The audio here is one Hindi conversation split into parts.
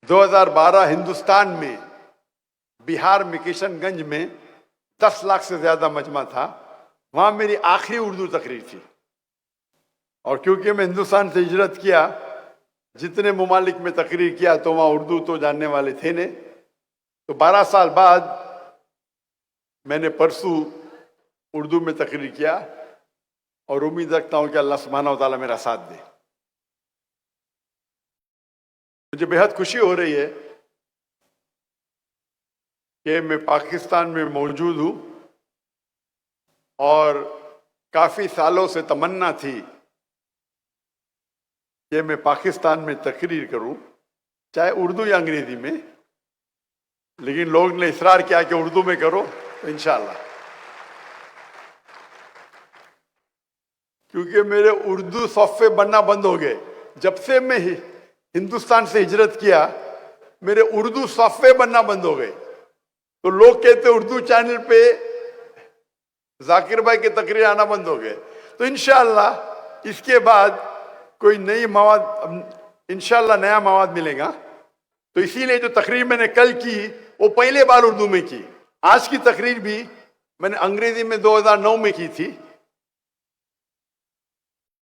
2012 हिंदुस्तान में, बिहार में किशनगंज में 10 लाख से ज्यादा मजमा था। वहां मेरी आखिरी उर्दू तकरीर थी। और क्योंकि मैं हिंदुस्तान से हिजरत किया, जितने ममालिक में तकरीर किया तो वहां उर्दू तो जानने वाले थे नहीं। तो 12 साल बाद मैंने परसों उर्दू में तकरीर किया और उम्मीद रखता हूं कि अल्लाह सुब्हानहू व तआला मेरा साथ दे। मुझे बेहद खुशी हो रही है कि मैं पाकिस्तान में मौजूद हूं और काफी सालों से तमन्ना थी कि मैं पाकिस्तान में तकरीर करूं, चाहे उर्दू या अंग्रेजी में, लेकिन लोग ने इसरार किया कि उर्दू में करो, तो इंशाअल्लाह। क्योंकि मेरे उर्दू सॉफ्टवेयर बनना बंद हो गए। जब से मैं हिंदुस्तान से हिजरत किया, मेरे उर्दू सॉफ्टवेयर बनना बंद हो गए। तो लोग कहते उर्दू चैनल पे जाकिर भाई के तकरीर आना बंद हो गए। तो इंशाअल्लाह इसके बाद कोई नई मवाद, इंशाअल्लाह नया मवाद मिलेगा। तो इसीलिए जो तकरीर मैंने कल की वो पहले बार उर्दू में की। आज की तकरीर भी मैंने अंग्रेजी में 2009 में की थी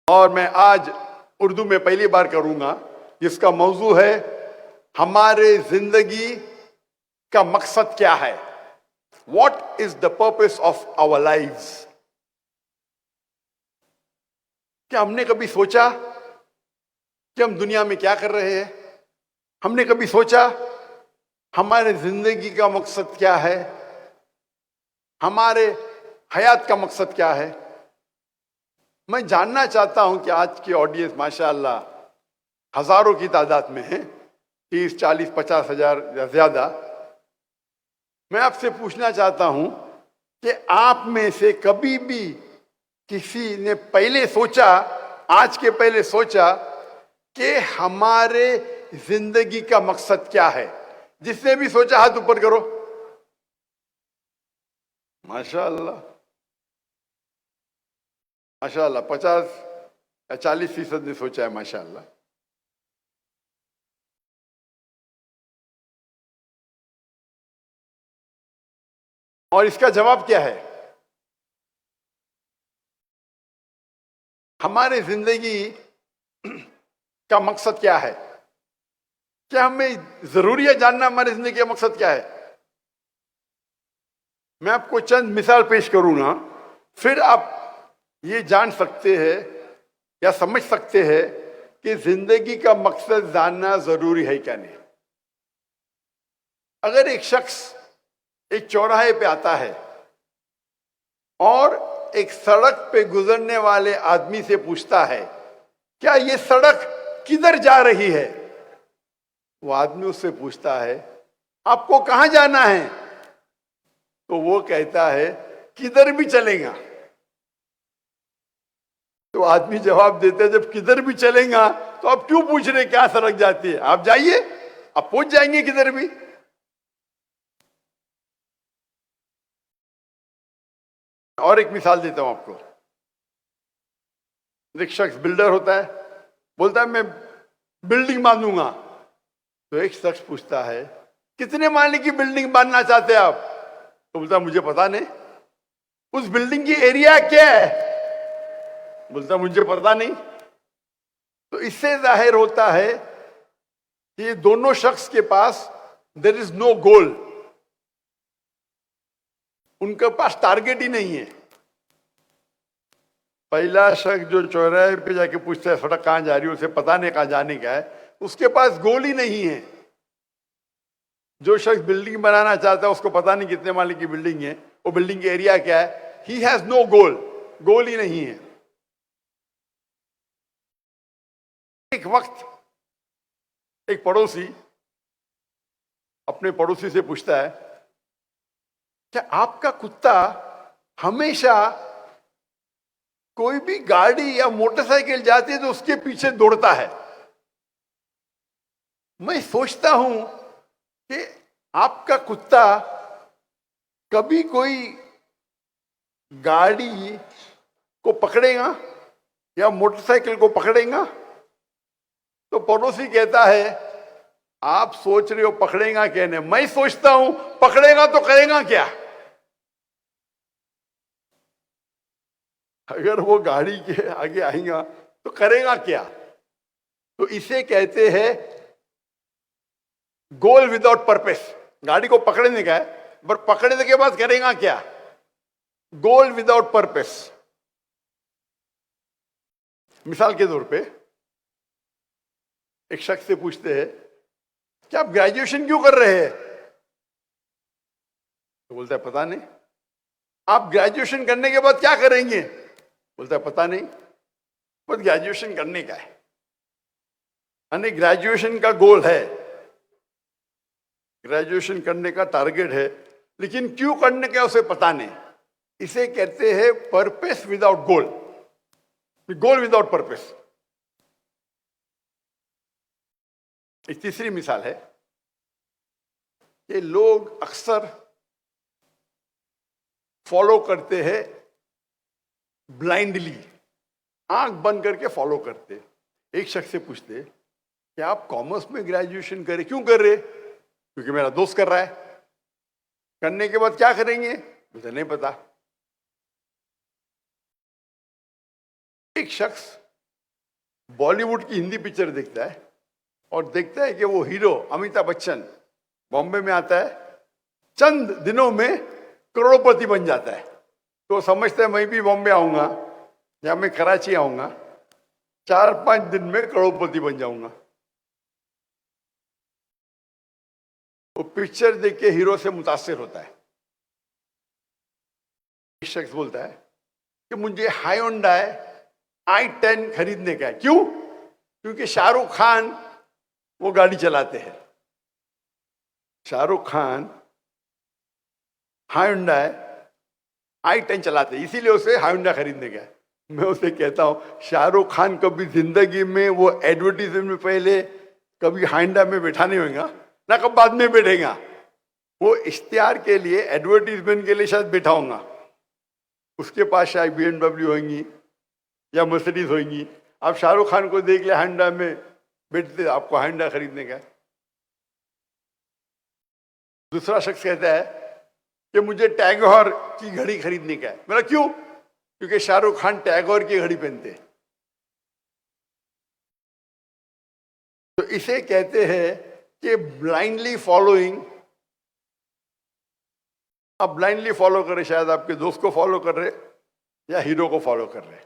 और मैं आज उर्दू में पहली बार करूंगा, जिसका मौजू है हमारे जिंदगी का मकसद क्या है। What is the purpose of our lives? क्या हमने कभी सोचा कि हम दुनिया में क्या कर रहे हैं? हमने कभी सोचा हमारे जिंदगी का मकसद क्या है? हमारे हयात का मकसद क्या है? मैं जानना चाहता हूं कि आज की ऑडियंस माशाअल्लाह हजारों की तादाद में है, 30, 40, 50 हजार या ज्यादा। मैं आपसे पूछना चाहता हूं कि आप में से कभी भी किसी ने पहले सोचा, आज के पहले सोचा कि हमारे जिंदगी का मकसद क्या है? जिसने भी सोचा हाथ ऊपर करो। माशाअल्लाह माशाअल्लाह, 50 या 40% ने सोचा है, माशाअल्लाह। और इसका जवाब क्या है? हमारे जिंदगी का मकसद क्या है? क्या हमें जरूरी है जानना हमारी जिंदगी का मकसद क्या है? मैं आपको चंद मिसाल पेश करूंगा, फिर आप ये जान सकते हैं या समझ सकते हैं कि जिंदगी का मकसद जानना जरूरी है क्या नहीं। अगर एक शख्स एक चौराहे पे आता है और एक सड़क पे गुजरने वाले आदमी से पूछता है, क्या ये सड़क किधर जा रही है? वो आदमी उससे पूछता है, आपको कहां जाना है? तो वो कहता है, किधर भी चलेगा। तो आदमी जवाब देता है, जब किधर भी चलेगा तो आप क्यों पूछ रहे क्या सड़क जाती है? आप जाइए, आप पहुंच जाएंगे किधर भी। और एक मिसाल देता हूं आपको। एक शख्स बिल्डर होता है, बोलता है मैं बिल्डिंग बांधूंगा। तो एक शख्स पूछता है, कितने माले की बिल्डिंग बांधना चाहते हैं आप? तो बोलता है मुझे पता नहीं। उस बिल्डिंग की एरिया क्या है? बोलता है मुझे पता नहीं। तो इससे जाहिर होता है कि ये दोनों शख्स के पास देयर इज नो गोल, उनके पास टारगेट ही नहीं है। पहला शख्स जो चौराहे पे जाके पूछता है सड़क कहां जा रही है, उसे पता नहीं कहां जाने का है, उसके पास गोल ही नहीं है। जो शख्स बिल्डिंग बनाना चाहता है उसको पता नहीं कितने माले की बिल्डिंग है, वो बिल्डिंग की एरिया क्या है, ही हैज नो गोल, गोल ही नहीं है। एक वक्त एक पड़ोसी अपने पड़ोसी से पूछता है, क्या आपका कुत्ता हमेशा कोई भी गाड़ी या मोटरसाइकिल जाती है तो उसके पीछे दौड़ता है? मैं सोचता हूं कि आपका कुत्ता कभी कोई गाड़ी को पकड़ेगा या मोटरसाइकिल को पकड़ेगा? तो पड़ोसी कहता है आप सोच रहे हो पकड़ेगा क्या नहीं, मैं सोचता हूं पकड़ेगा तो करेगा क्या। अगर वो गाड़ी के आगे आएगा तो करेगा क्या। तो इसे कहते हैं गोल विदाउट पर्पस। गाड़ी को पकड़ने का है, पर पकड़ने के बाद करेगा क्या, गोल विदाउट पर्पस। मिसाल के तौर पे एक शख्स से पूछते हैं कि आप ग्रेजुएशन क्यों कर रहे हैं, तो बोलता है पता नहीं। आप ग्रेजुएशन करने के बाद क्या करेंगे, बोलता है पता नहीं, बस ग्रेजुएशन करने का है। यानी ग्रेजुएशन का गोल है, ग्रेजुएशन करने का टारगेट है, लेकिन क्यों करने का उसे पता नहीं। इसे कहते हैं पर्पस विदाउट गोल, गोल विदाउट पर्पस। एक तीसरी मिसाल है कि लोग अक्सर फॉलो करते हैं ब्लाइंडली, आंख बंद करके फॉलो करते। एक शख्स से पूछते कि आप कॉमर्स में ग्रेजुएशन करें, क्यों कर रहे, क्योंकि मेरा दोस्त कर रहा है। करने के बाद क्या करेंगे, मुझे नहीं पता। एक शख्स बॉलीवुड की हिंदी पिक्चर देखता है और देखता है कि वो हीरो अमिताभ बच्चन बॉम्बे में आता है, चंद दिनों में करोड़पति बन जाता है। तो समझता है मैं भी बॉम्बे आऊंगा या मैं कराची आऊंगा, 4-5 दिन में करोड़पति बन जाऊंगा। वो पिक्चर देख के हीरो से मुतासिर होता है। एक शख्स बोलता है कि मुझे हायोंडाई i10 खरीदने का है। क्यों, क्योंकि शाहरुख खान वो गाड़ी चलाते हैं। शाहरुख खान हायोंडाई i10 चलाते हैं, इसीलिए उसे हायोंडा खरीदने का है। मैं उसे कहता हूं शाहरुख खान कभी जिंदगी में वो एडवर्टीजमेंट में पहले कभी हायोंडा में बैठा नहीं होगा ना, कब बाद में बैठेगा। वो इश्तिहार के लिए, एडवर्टीजमेंट के लिए शायद बैठा होगा। उसके पास शायद BMW होंगी या मर्सिडीज होंगी। आप शाहरुख खान को देख ले हायोंडा में बैठते, आपको हायोंडा खरीदने का है। दूसरा शख्स कहता है कि मुझे टैगोर की घड़ी खरीदने का है। मेरा क्यों, क्योंकि शाहरुख खान टैगोर की घड़ी पहनते हैं। तो इसे कहते हैं कि ब्लाइंडली फॉलोइंग। आप ब्लाइंडली फॉलो कर रहे, शायद आपके दोस्त को फॉलो कर रहे या हीरो को फॉलो कर रहे।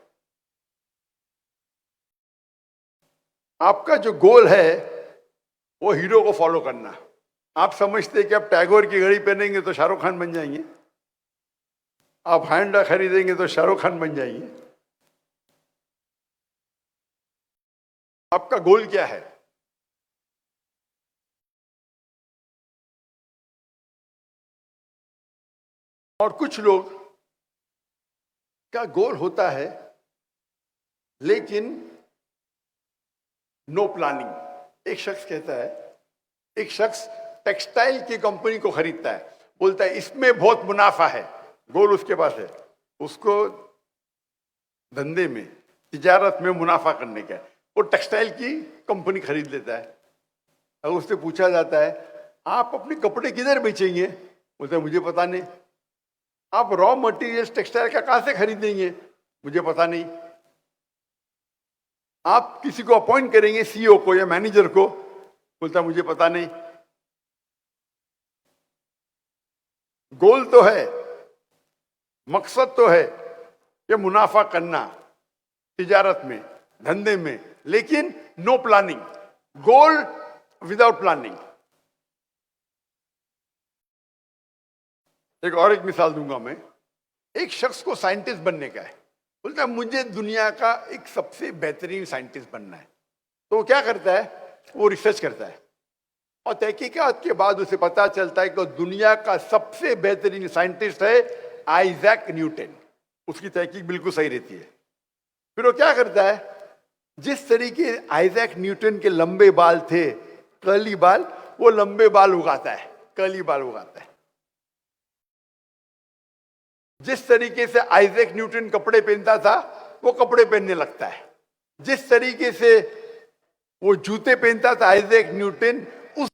आपका जो गोल है वो हीरो को फॉलो करना। आप समझते हैं कि आप टैगोर की घड़ी पहनेंगे तो शाहरुख खान बन जाएंगे, आप हायोंडा खरीदेंगे तो शाहरुख खान बन जाएंगे। आपका गोल क्या है। और कुछ लोग का गोल होता है लेकिन नो प्लानिंग। एक शख्स कहता है, एक शख्स टेक्सटाइल की कंपनी को खरीदता है, बोलता है इसमें बहुत मुनाफा है, गोल उसके पास है, उसको धंधे में, तिजारत में मुनाफा करने का है। वो टेक्सटाइल की कंपनी खरीद लेता है। अगर उससे पूछा जाता है आप अपने कपड़े किधर बेचेंगे, बोलते हैं मुझे पता नहीं। आप रॉ मटेरियल्स टेक्सटाइल का कहां से खरीदेंगे, मुझे पता नहीं। आप किसी को अपॉइंट करेंगे, CEO को या मैनेजर को, बोलता मुझे पता नहीं। गोल तो है, मकसद तो है कि मुनाफा करना तिजारत में, धंधे में, लेकिन नो प्लानिंग, गोल विदाउट प्लानिंग। एक मिसाल दूंगा मैं। एक शख्स को साइंटिस्ट बनने का है, बोलता है मुझे दुनिया का एक सबसे बेहतरीन साइंटिस्ट बनना है। तो वो क्या करता है, वो रिसर्च करता है और तहकीकात के बाद उसे पता चलता है कि दुनिया का सबसे बेहतरीन साइंटिस्ट है आइजैक न्यूटन। उसकी तहकीक बिल्कुल सही रहती है। फिर वो क्या करता है, जिस तरीके आइजैक न्यूटन के लंबे बाल थे, कर्ली बाल, वो लंबे बाल उगाता है, कर्ली बाल उगाता है। जिस तरीके से आइजैक न्यूटन कपड़े पहनता था, वो कपड़े पहनने लगता है। जिस तरीके से वो जूते पहनता था आइजैक न्यूटन, उस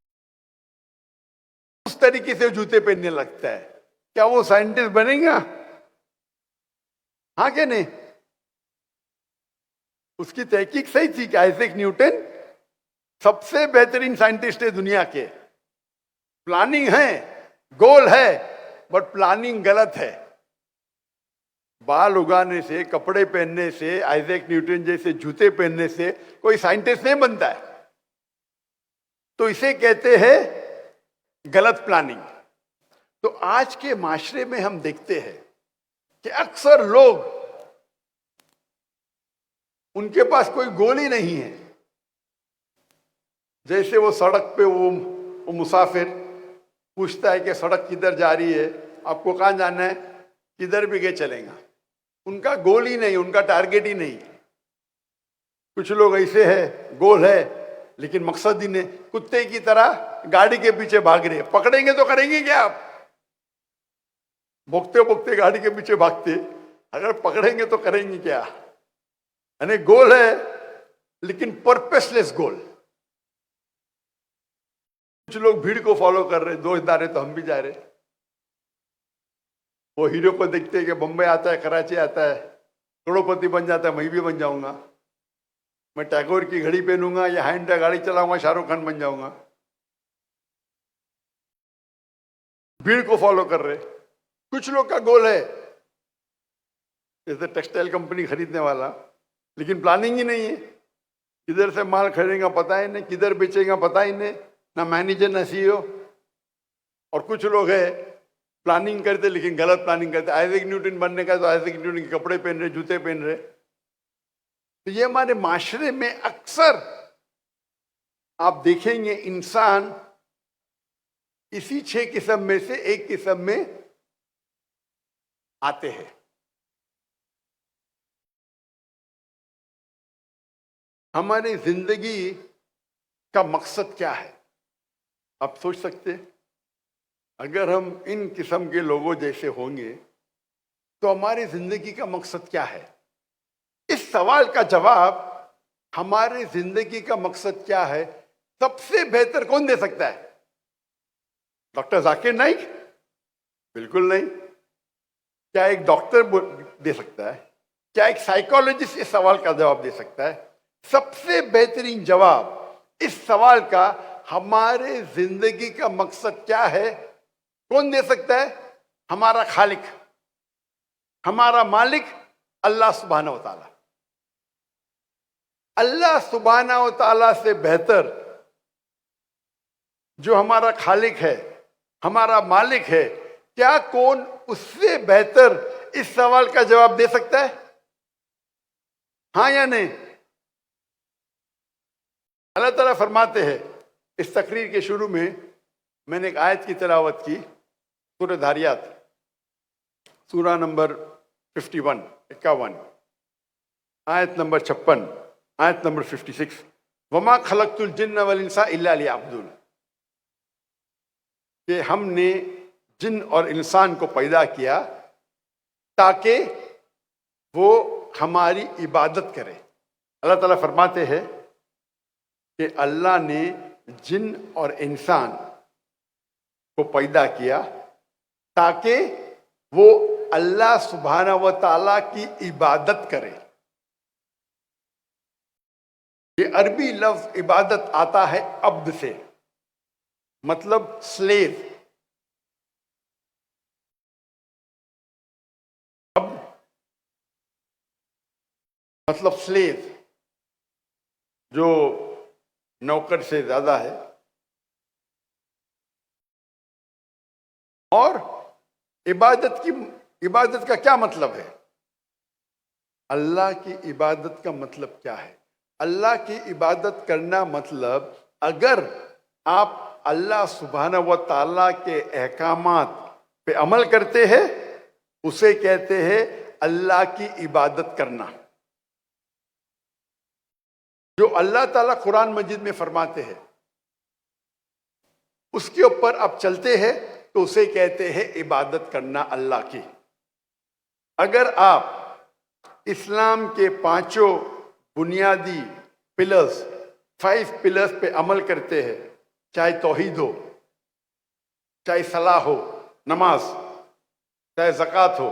तरीके से जूते पहनने लगता है, क्या वो साइंटिस्ट बनेगा? हाँ क्या नहीं? उसकी तहकीक सही थी कि आइजैक न्यूटन सबसे बेहतरीन साइंटिस्ट है दुनिया के। प्लानिंग है, गोल है, बट प्लानिंग गलत है। बाल उगाने से, कपड़े पहनने से, आइजैक न्यूटन जैसे जूते पहनने से कोई साइंटिस्ट नहीं बनता है। तो इसे कहते हैं गलत प्लानिंग। तो आज के माशरे में हम देखते हैं कि अक्सर लोग, उनके पास कोई गोल ही नहीं है। जैसे वो सड़क पे वो मुसाफिर पूछता है कि सड़क किधर जा रही है, आपको कहाँ जाना है? किधर भी गए चलेगा। उनका गोल ही नहीं, उनका टारगेट ही नहीं। कुछ लोग ऐसे हैं, गोल है लेकिन मकसद ही नहीं, कुत्ते की तरह गाड़ी के पीछे भाग रहे। पकड़ेंगे तो करेंगे क्या आप? भोगते भोगते गाड़ी के पीछे भागते, अगर पकड़ेंगे तो करेंगे क्या? यानी गोल है लेकिन पर्पसलेस गोल। कुछ लोग भीड़ को फॉलो कर रहे, दोस्त जा रहे तो हम भी जा रहे। वो हीरो को देखते हैं कि बम्बई आता है, कराची आता है, करोड़पति बन जाता है, मैं भी बन जाऊंगा। मैं टैगोर की घड़ी पहनूंगा या हैंडा गाड़ी चलाऊंगा, शाहरुख खान बन जाऊंगा। भीड़ को फॉलो कर रहे। कुछ लोग का गोल है जैसे टेक्सटाइल कंपनी खरीदने वाला, लेकिन प्लानिंग ही नहीं है। किधर से माल खरीदेगा पता ही नहीं, किधर बेचेगा पता ही नहीं, ना मैनेजर ना सीईओ। और कुछ लोग है प्लानिंग करते लेकिन गलत प्लानिंग करते। आइजैक न्यूटन बनने का तो आइजैक न्यूटन के कपड़े पहन रहे, जूते पहन रहे। तो ये हमारे माशरे में अक्सर आप देखेंगे इंसान इसी 6 किस्म में से एक किस्म में आते हैं। हमारी जिंदगी का मकसद क्या है? आप सोच सकते हैं, अगर हम इन किस्म के लोगों जैसे होंगे तो हमारी जिंदगी का मकसद क्या है? इस सवाल का जवाब, हमारी जिंदगी का मकसद क्या है, सबसे बेहतर कौन दे सकता है? डॉक्टर जाकिर नाइक? बिल्कुल नहीं। क्या एक डॉक्टर दे सकता है? क्या एक साइकोलॉजिस्ट इस सवाल का जवाब दे सकता है? सबसे बेहतरीन जवाब इस सवाल का, हमारे जिंदगी का मकसद क्या है, कौन दे सकता है? हमारा खालिक, हमारा मालिक अल्लाह सुब्हानहू व तआला। अल्लाह सुब्हानहू व तआला से बेहतर जो हमारा खालिक है, हमारा मालिक है, क्या कौन उससे बेहतर इस सवाल का जवाब दे सकता है? हाँ या नहीं? अल्लाह ताला फरमाते हैं, इस तकरीर के शुरू में मैंने एक आयत की तिलावत की, सूरह धारियात, सूरा नंबर 51, आयत नंबर 56, आयत नंबर 56, वमा खलक़तुल जिन्न वल इंसा इल्ला लियअबुदून। कि हमने जिन और इंसान को पैदा किया ताकि वो हमारी इबादत करे। अल्लाह ताला फरमाते हैं कि अल्लाह ने जिन और इंसान को पैदा किया ताकि वो अल्लाह सुब्हानहू व तआला की इबादत करे। ये अरबी लफ्ज इबादत आता है अब्द से, मतलब स्लेव। अब्द मतलब स्लेव, जो नौकर से ज्यादा है। और इबादत का क्या मतलब है? अल्लाह की इबादत का मतलब क्या है? अल्लाह की इबादत करना मतलब, अगर आप अल्लाह सुब्हानहू व तआला के अहकामात पे अमल करते हैं, उसे कहते हैं अल्लाह की इबादत करना। जो अल्लाह ताला कुरान मजीद में फरमाते हैं उसके ऊपर आप चलते हैं तो उसे कहते हैं इबादत करना अल्लाह की। अगर आप इस्लाम के 5 बुनियादी पिलर्स, 5 पिलर्स पे अमल करते हैं, चाहे तौहीद हो, चाहे सलाह हो, नमाज, चाहे ज़कात हो,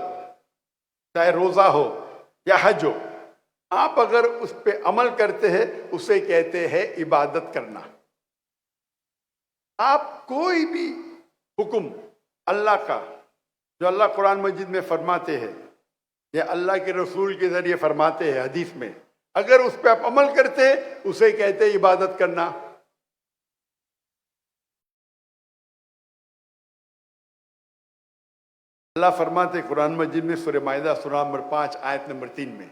चाहे रोज़ा हो या हज हो, आप अगर उस पर अमल करते हैं उसे कहते हैं इबादत करना। आप कोई भी हुक्म अल्लाह का जो अल्लाह कुरान मजीद में फरमाते हैं या अल्लाह के रसूल के जरिए फरमाते हैं हदीस में, अगर उस पर आप अमल करते हैं उसे कहते हैं इबादत करना। अल्लाह फरमाते कुरान मजीद में सूरह माइदा सूरा नंबर 5 आयत नंबर 3 में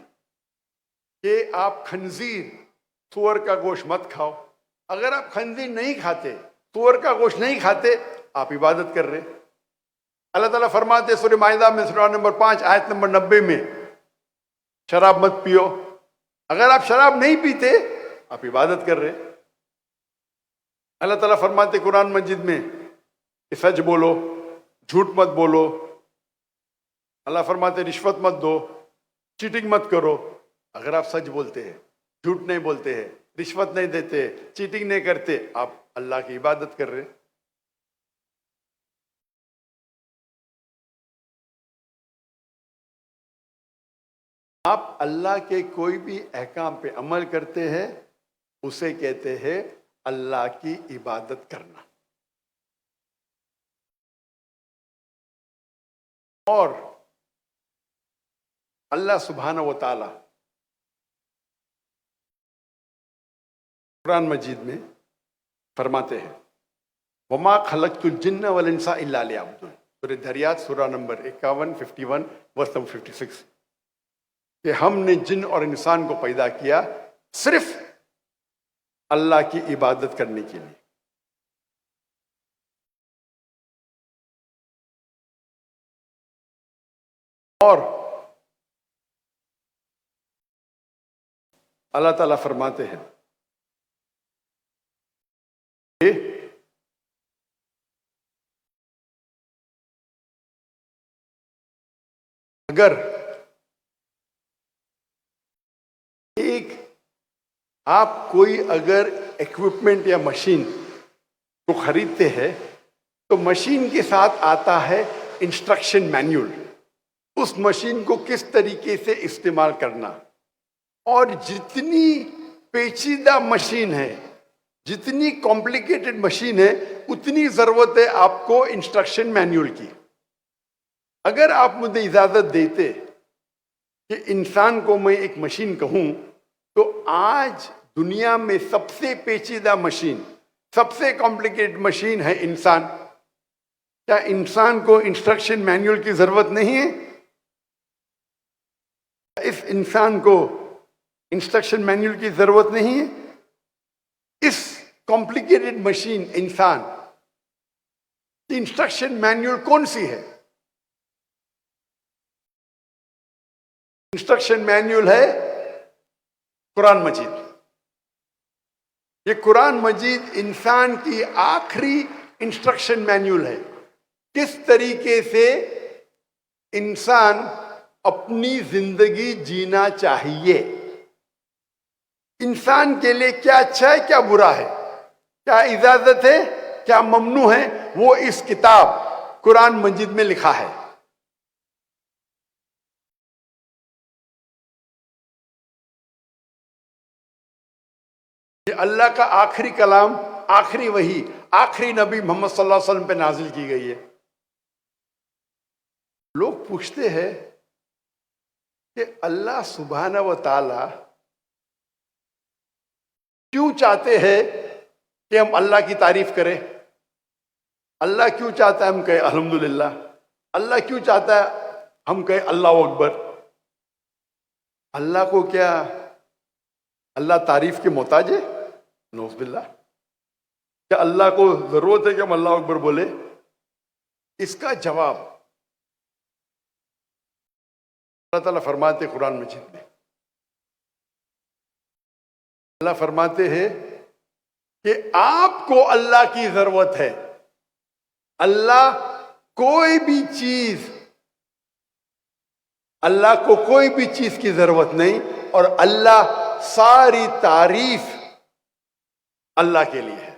कि आप खंजीर, सूअर का गोश्त मत खाओ। अगर आप खंजीर नहीं खाते, सूअर का गोश्त नहीं खाते, आप इबादत कर रहे। अल्लाह ताला फरमाते सूरह माइदा में सूरा नंबर 5 आयत नंबर 90 में शराब मत पियो। अगर आप शराब नहीं पीते, आप इबादत कर रहे। अल्लाह ताला फरमाते कुरान मजीद में कि सच बोलो, झूठ मत बोलो। अल्लाह फरमाते रिश्वत मत दो, चीटिंग मत करो। अगर आप सच बोलते हैं, झूठ नहीं बोलते हैं, रिश्वत नहीं देते, चीटिंग नहीं करते, आप अल्लाह की इबादत कर रहे। आप अल्लाह के कोई भी अहकाम पे अमल करते हैं उसे कहते हैं अल्लाह की इबादत करना। और अल्लाह सुब्हानहू व तआला कुरान मजीद में फरमाते हैं वमा खलक़तुल जिन्ना वल इंसा इल्ला लियअबुदून, सूरह दरियात सूरा नंबर 51, 51 वर्स नंबर 56 कि हमने जिन और इंसान को पैदा किया सिर्फ अल्लाह की इबादत करने के लिए। और अल्लाह ताला फरमाते हैं कि अगर आप कोई अगर इक्विपमेंट या मशीन को खरीदते हैं तो मशीन के साथ आता है इंस्ट्रक्शन मैन्युअल, उस मशीन को किस तरीके से इस्तेमाल करना। और जितनी पेचीदा मशीन है, जितनी कॉम्प्लिकेटेड मशीन है, उतनी ज़रूरत है आपको इंस्ट्रक्शन मैन्युअल की। अगर आप मुझे इजाज़त देते कि इंसान को मैं एक मशीन कहूँ, तो आज दुनिया में सबसे पेचीदा मशीन, सबसे कॉम्प्लिकेटेड मशीन है इंसान। क्या इंसान को इंस्ट्रक्शन मैन्युअल की जरूरत नहीं है? इस इंसान को इंस्ट्रक्शन मैन्युअल की जरूरत नहीं है? इस कॉम्प्लिकेटेड मशीन इंसान की इंस्ट्रक्शन मैन्युअल कौन सी है? इंस्ट्रक्शन मैन्युअल है कुरान मजीद। ये कुरान मजीद इंसान की आखिरी इंस्ट्रक्शन मैन्युअल है, किस तरीके से इंसान अपनी जिंदगी जीना चाहिए, इंसान के लिए क्या अच्छा है क्या बुरा है, क्या इजाजत है क्या ममनू है, वो इस किताब कुरान मजीद में लिखा है। ये अल्लाह का आखिरी कलाम, आखिरी वही, आखिरी नबी मोहम्मद सल्लल्लाहु अलैहि वसल्लम पे नाजिल की गई है। लोग पूछते हैं कि अल्लाह सुब्हानहू व तआला क्यों चाहते हैं कि हम अल्लाह की तारीफ करें? अल्लाह क्यों चाहता है हम कहें अल्हम्दुलिल्लाह? अल्लाह क्यों चाहता है हम कहें अल्लाहु अकबर? अल्लाह को क्या अल्लाह तारीफ के मोहताज है? नौज़ुबिल्लाह। क्या अल्लाह को जरूरत है कि हम अल्लाह अकबर बोले? इसका जवाब अल्लाह ताला फरमाते कुरान मजीद में, अल्लाह फरमाते हैं कि आपको अल्लाह की जरूरत है। अल्लाह कोई भी चीज, अल्लाह को कोई भी चीज की जरूरत नहीं, और अल्लाह सारी तारीफ अल्लाह के लिए है।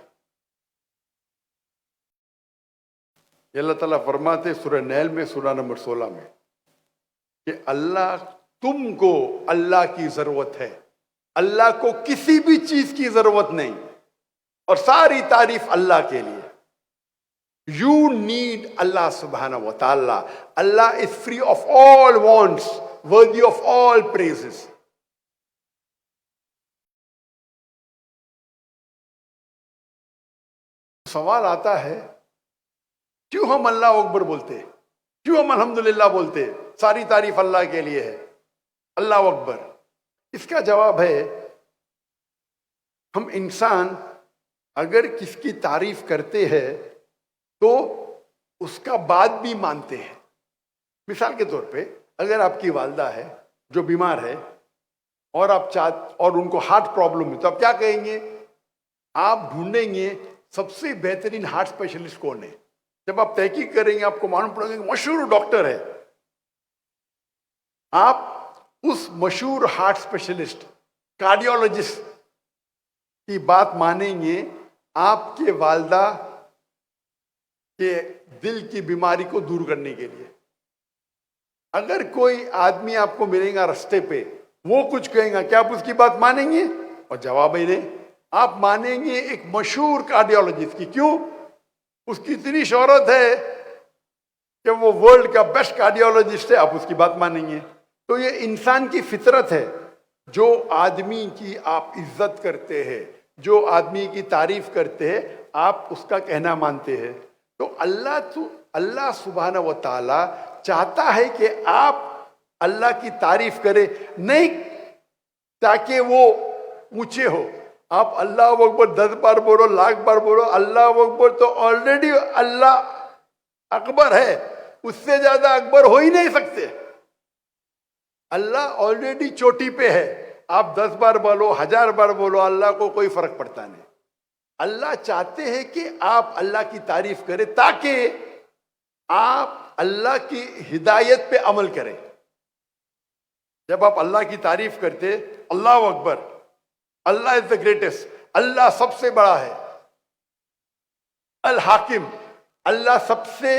ये अल्लाह ताला फरमाते सूरह नहल में सूरह नंबर 16 में कि अल्लाह तुमको अल्लाह की जरूरत है, अल्लाह को किसी भी चीज की जरूरत नहीं, और सारी तारीफ अल्लाह के लिए। यू नीड अल्लाह सुब्हाना व तआला। Allah is free of all wants, worthy of all praises. सवाल आता है, क्यों हम अल्लाह अकबर बोलते हैं, क्यों हम अल्हम्दुलिल्लाह बोलते हैं, सारी तारीफ अल्लाह के लिए है, अल्लाह अकबर। इसका जवाब है, हम इंसान अगर किसकी तारीफ करते हैं तो उसका बात भी मानते हैं। मिसाल के तौर पे, अगर आपकी वालदा है जो बीमार है और और उनको हार्ट प्रॉब्लम है, तो आप क्या कहेंगे? आप ढूंढेंगे सबसे बेहतरीन हार्ट स्पेशलिस्ट कौन है। जब आप तहकीक करेंगे आपको मालूम पड़ेगा मशहूर डॉक्टर है, आप उस मशहूर हार्ट स्पेशलिस्ट, कार्डियोलॉजिस्ट की बात मानेंगे आपके वालदा के दिल की बीमारी को दूर करने के लिए। अगर कोई आदमी आपको मिलेगा रास्ते पे, वो कुछ कहेगा, क्या आप उसकी बात मानेंगे? और जवाब ही नहीं, आप मानेंगे एक मशहूर कार्डियोलॉजिस्ट की। क्यों? उसकी इतनी शोहरत है कि वो वर्ल्ड का बेस्ट कार्डियोलॉजिस्ट है, आप उसकी बात मानेंगे। तो ये इंसान की फितरत है। जो आदमी की आप इज्जत करते हैं, जो आदमी की तारीफ करते हैं, आप उसका कहना मानते हैं। तो अल्लाह सुब्हाना व तआला चाहता है कि आप अल्लाह की तारीफ करें, नहीं ताकि वो ऊंचे हो। आप अल्लाह अकबर 10 बार बोलो, लाख बार बोलो, अल्लाह अकबर तो ऑलरेडी अल्लाह अकबर है, उससे ज्यादा अकबर हो ही नहीं सकते। अल्लाह ऑलरेडी चोटी पे है। आप 10 बार बोलो, 1000 बार बोलो, अल्लाह को कोई फर्क पड़ता नहीं। अल्लाह चाहते हैं कि आप अल्लाह की तारीफ करें ताकि आप अल्लाह की हिदायत पे अमल करें। जब आप अल्लाह की तारीफ करते, अल्लाह अकबर, अल्लाह इज द ग्रेटेस्ट, अल्लाह सबसे बड़ा है, अल हाकिम, अल्लाह सबसे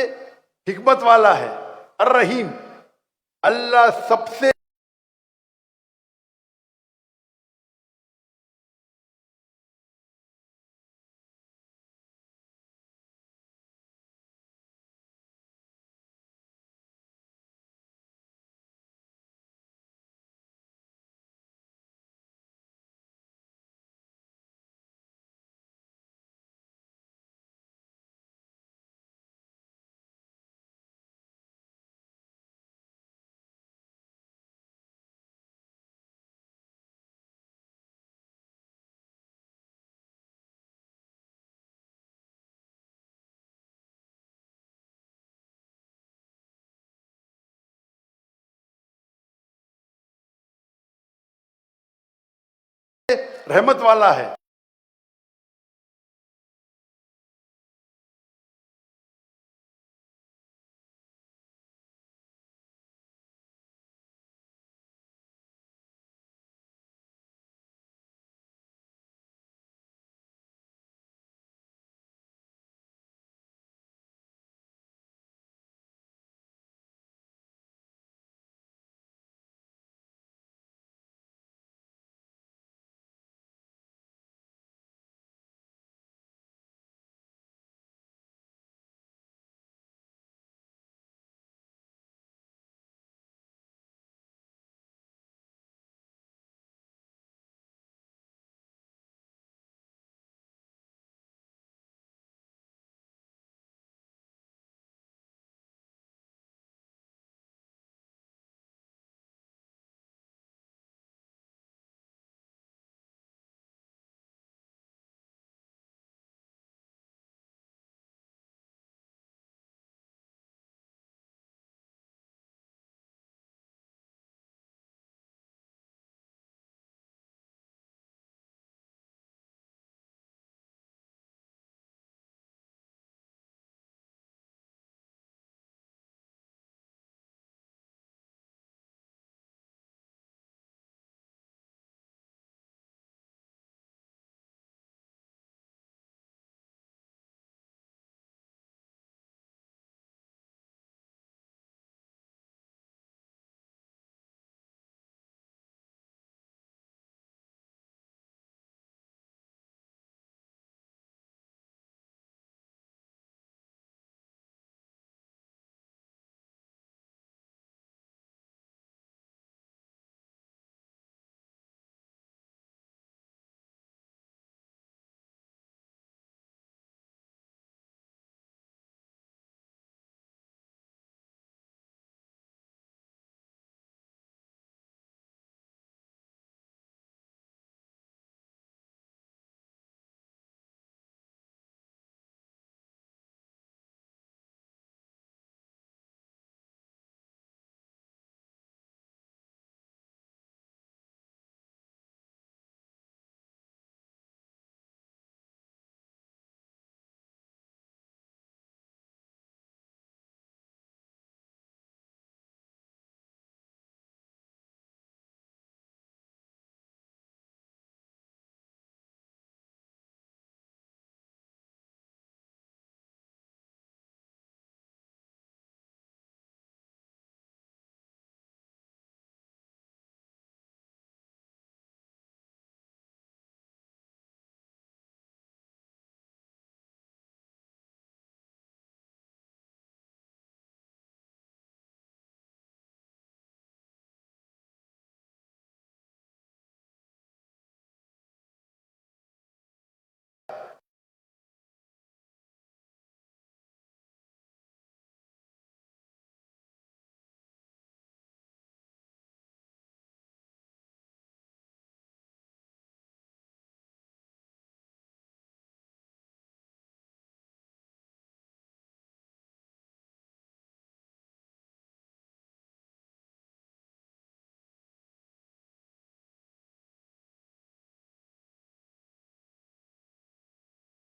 हिकमत वाला है, अर रहीम, अल्लाह सबसे रहमत वाला है।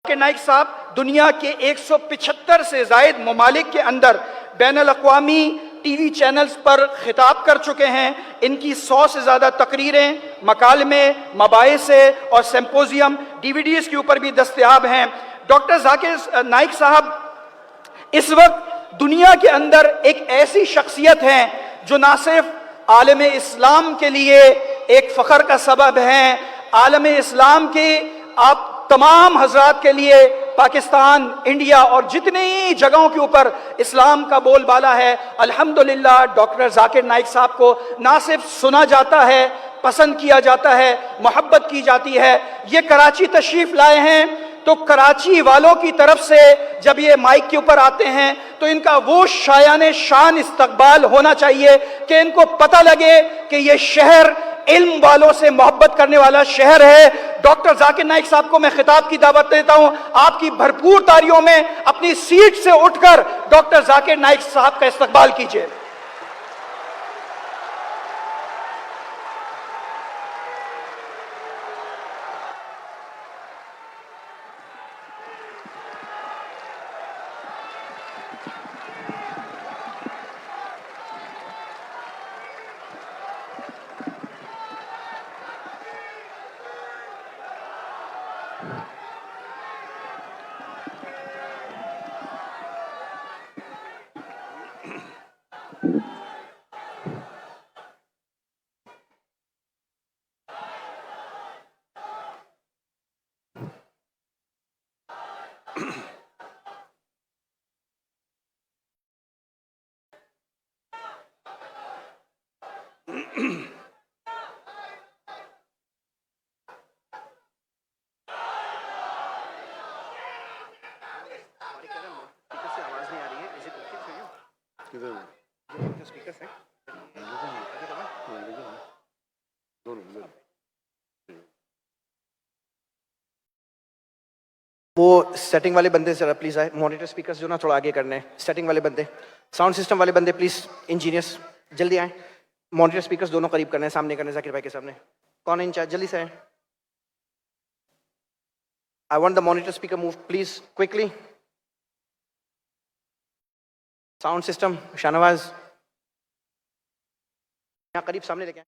के नाइक साहब दुनिया के 175 से जायद ममालिक के अंदर बैनुल अक़वामी टीवी चैनल्स पर खिताब कर चुके हैं। इनकी 100 से ज़्यादा तकरीरें, मकालमे, मबाइसे और सिम्पोजियम DVDs के ऊपर भी दस्तयाब हैं। डॉक्टर जाकिर नाइक साहब इस वक्त दुनिया के अंदर एक ऐसी शख्सियत हैं जो ना सिर्फ आलम इस्लाम के लिए एक फ़ख्र का सबब हैं, आलम इस्लाम के आप तमाम हजरात के लिए पाकिस्तान, इंडिया और जितनी ही जगहों के ऊपर इस्लाम का बोलबाला है। अल्हम्दुलिल्लाह डॉक्टर जाकिर नाइक साहब को ना सिर्फ सुना जाता है, पसंद किया जाता है, मोहब्बत की जाती है। ये कराची तशरीफ लाए हैं तो कराची वालों की तरफ से जब ये माइक के ऊपर आते हैं तो इनका वो शायाने शान इस्तकबाल होना चाहिए कि इनको पता लगे कि ये शहर इल्म वालों से मोहब्बत करने वाला शहर है। डॉक्टर जाकिर नाइक साहब को मैं खिताब की दावत देता हूं, आपकी भरपूर तालियों में अपनी सीट से उठकर डॉक्टर जाकिर नाइक साहब का इस्तकबाल कीजिए। वो सेटिंग वाले बंदे जरा प्लीज आए, मॉनिटर स्पीकर्स जो ना थोड़ा आगे करने, सेटिंग वाले बंदे, साउंड सिस्टम वाले बंदे प्लीज, इंजीनियर्स जल्दी आए, मॉनिटर स्पीकर्स दोनों करीब करने, सामने करने जाकिर भाई के सामने। कौन है इंचार्ज, जल्दी से आए। I want the monitor speaker move please quickly. Sound system Shahnawaz यहाँ करीब सामने लेके आए।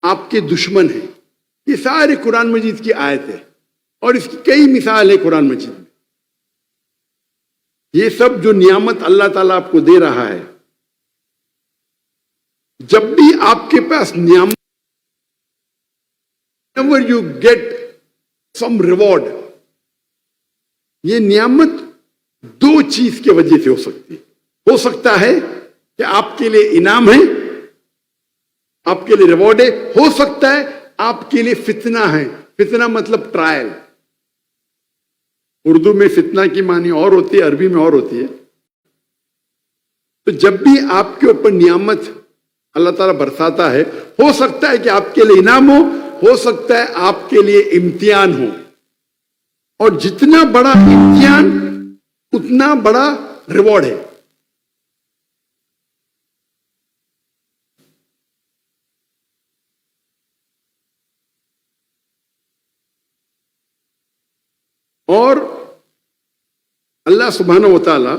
आपके दुश्मन हैं। ये सारे कुरान मजीद की आयत है और इसकी कई मिसाल है कुरान मजीद में। ये सब जो नियामत अल्लाह ताला आपको दे रहा है, जब भी आपके पास नियामत, whenever you get some reward, ये नियामत दो चीज की वजह से हो सकती है। हो सकता है कि आपके लिए इनाम है, आपके लिए रिवॉर्ड है। हो सकता है आपके लिए फितना है। फितना मतलब ट्रायल। उर्दू में फितना की मानी और होती है, अरबी में और होती है। तो जब भी आपके ऊपर नियामत अल्लाह ताला बरसाता है, हो सकता है कि आपके लिए इनाम हो सकता है आपके लिए इम्तिहान हो। और जितना बड़ा इम्तिहान उतना बड़ा रिवॉर्ड है। और अल्लाह सुब्हानहू व तआला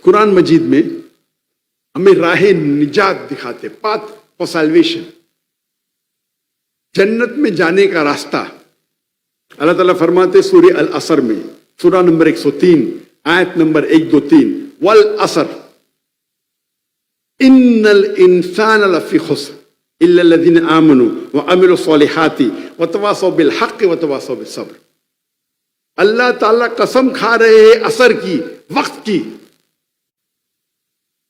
कुरान मजीद में हमें राह निजात दिखाते, पाथ फॉर सैल्वेशन, जन्नत में जाने का रास्ता। अल्लाह ताला फरमाते सूरह अल असर में, सूरा नंबर 103 आयत नंबर 1, 2, 3, वल असर इन्नल इंसान लफी खुस्र इल्ला लज़ीना आमनू व अमिलु सॉलिहाति व तवासौ बिल हक़ व तवासौ बिस सब्र। अल्लाह ताला कसम खा रहे हैं असर की, वक्त की।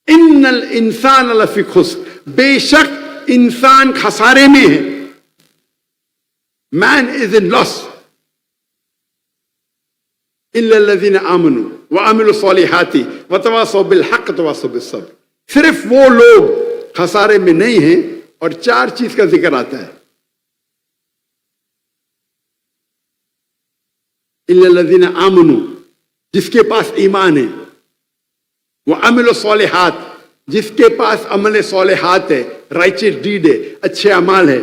इन्नल इंसान लफी खुस्र, बेशक इंसान खसारे में है। मैन इज इन लॉस इल्ला लज़ीना आमनू व अमिलु सॉलिहाति व तवासौ बिल हक़ व तवासौ बिस सब्र। सिर्फ वो लोग खसारे में नहीं हैं। और चार चीज का जिक्र आता है, इल्ला लज़ीना आमनू, जिसके पास ईमान है, वो अमल सॉलिहात, जिसके पास अमल सॉलिहात है, राइचियस डीड है, अच्छे अमाल है।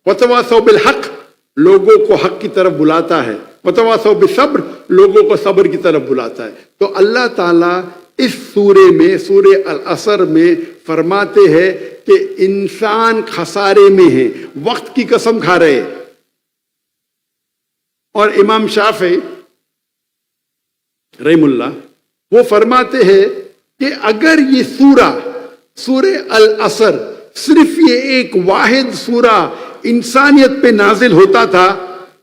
वतवासौ बिल हक़, लोगों को हक की तरफ बुलाता है। वतवासौ बिस्सब्र, लोगों को सब्र की तरफ बुलाता है। तो अल्लाह ताला इस सूरे में, सूरे अल असर में फरमाते हैं कि इंसान खसारे में है, वक्त की कसम खा रहे। और इमाम शाफी रहमुल्लाह वो फरमाते हैं कि अगर ये सूरे अल असर सिर्फ ये एक वाहिद सूरा इंसानियत पे नाजिल होता था,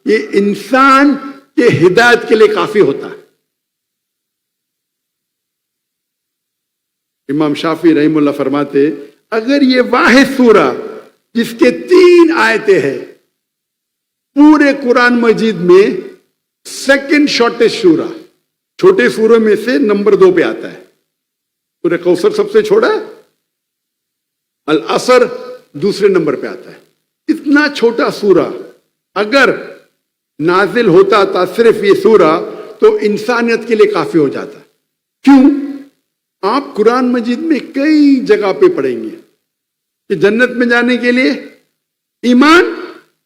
ये इंसान के हिदायत के लिए काफी होता है। इमाम शाफी रहमुल्लाह फरमाते, अगर ये वाहिद सूरा जिसके 3 आयतें हैं, पूरे कुरान मजीद में सेकंड शॉर्टेस्ट सूरा, छोटे सूरों में से नंबर 2 पे आता है। सूरह कौसर सबसे छोटा, अल असर दूसरे नंबर पे आता है। इतना छोटा सूरा अगर नाजिल होता था सिर्फ ये सूरा, तो इंसानियत के लिए काफी हो जाता। क्यों? आप कुरान मजीद में कई जगह पे पढ़ेंगे कि जन्नत में जाने के लिए ईमान,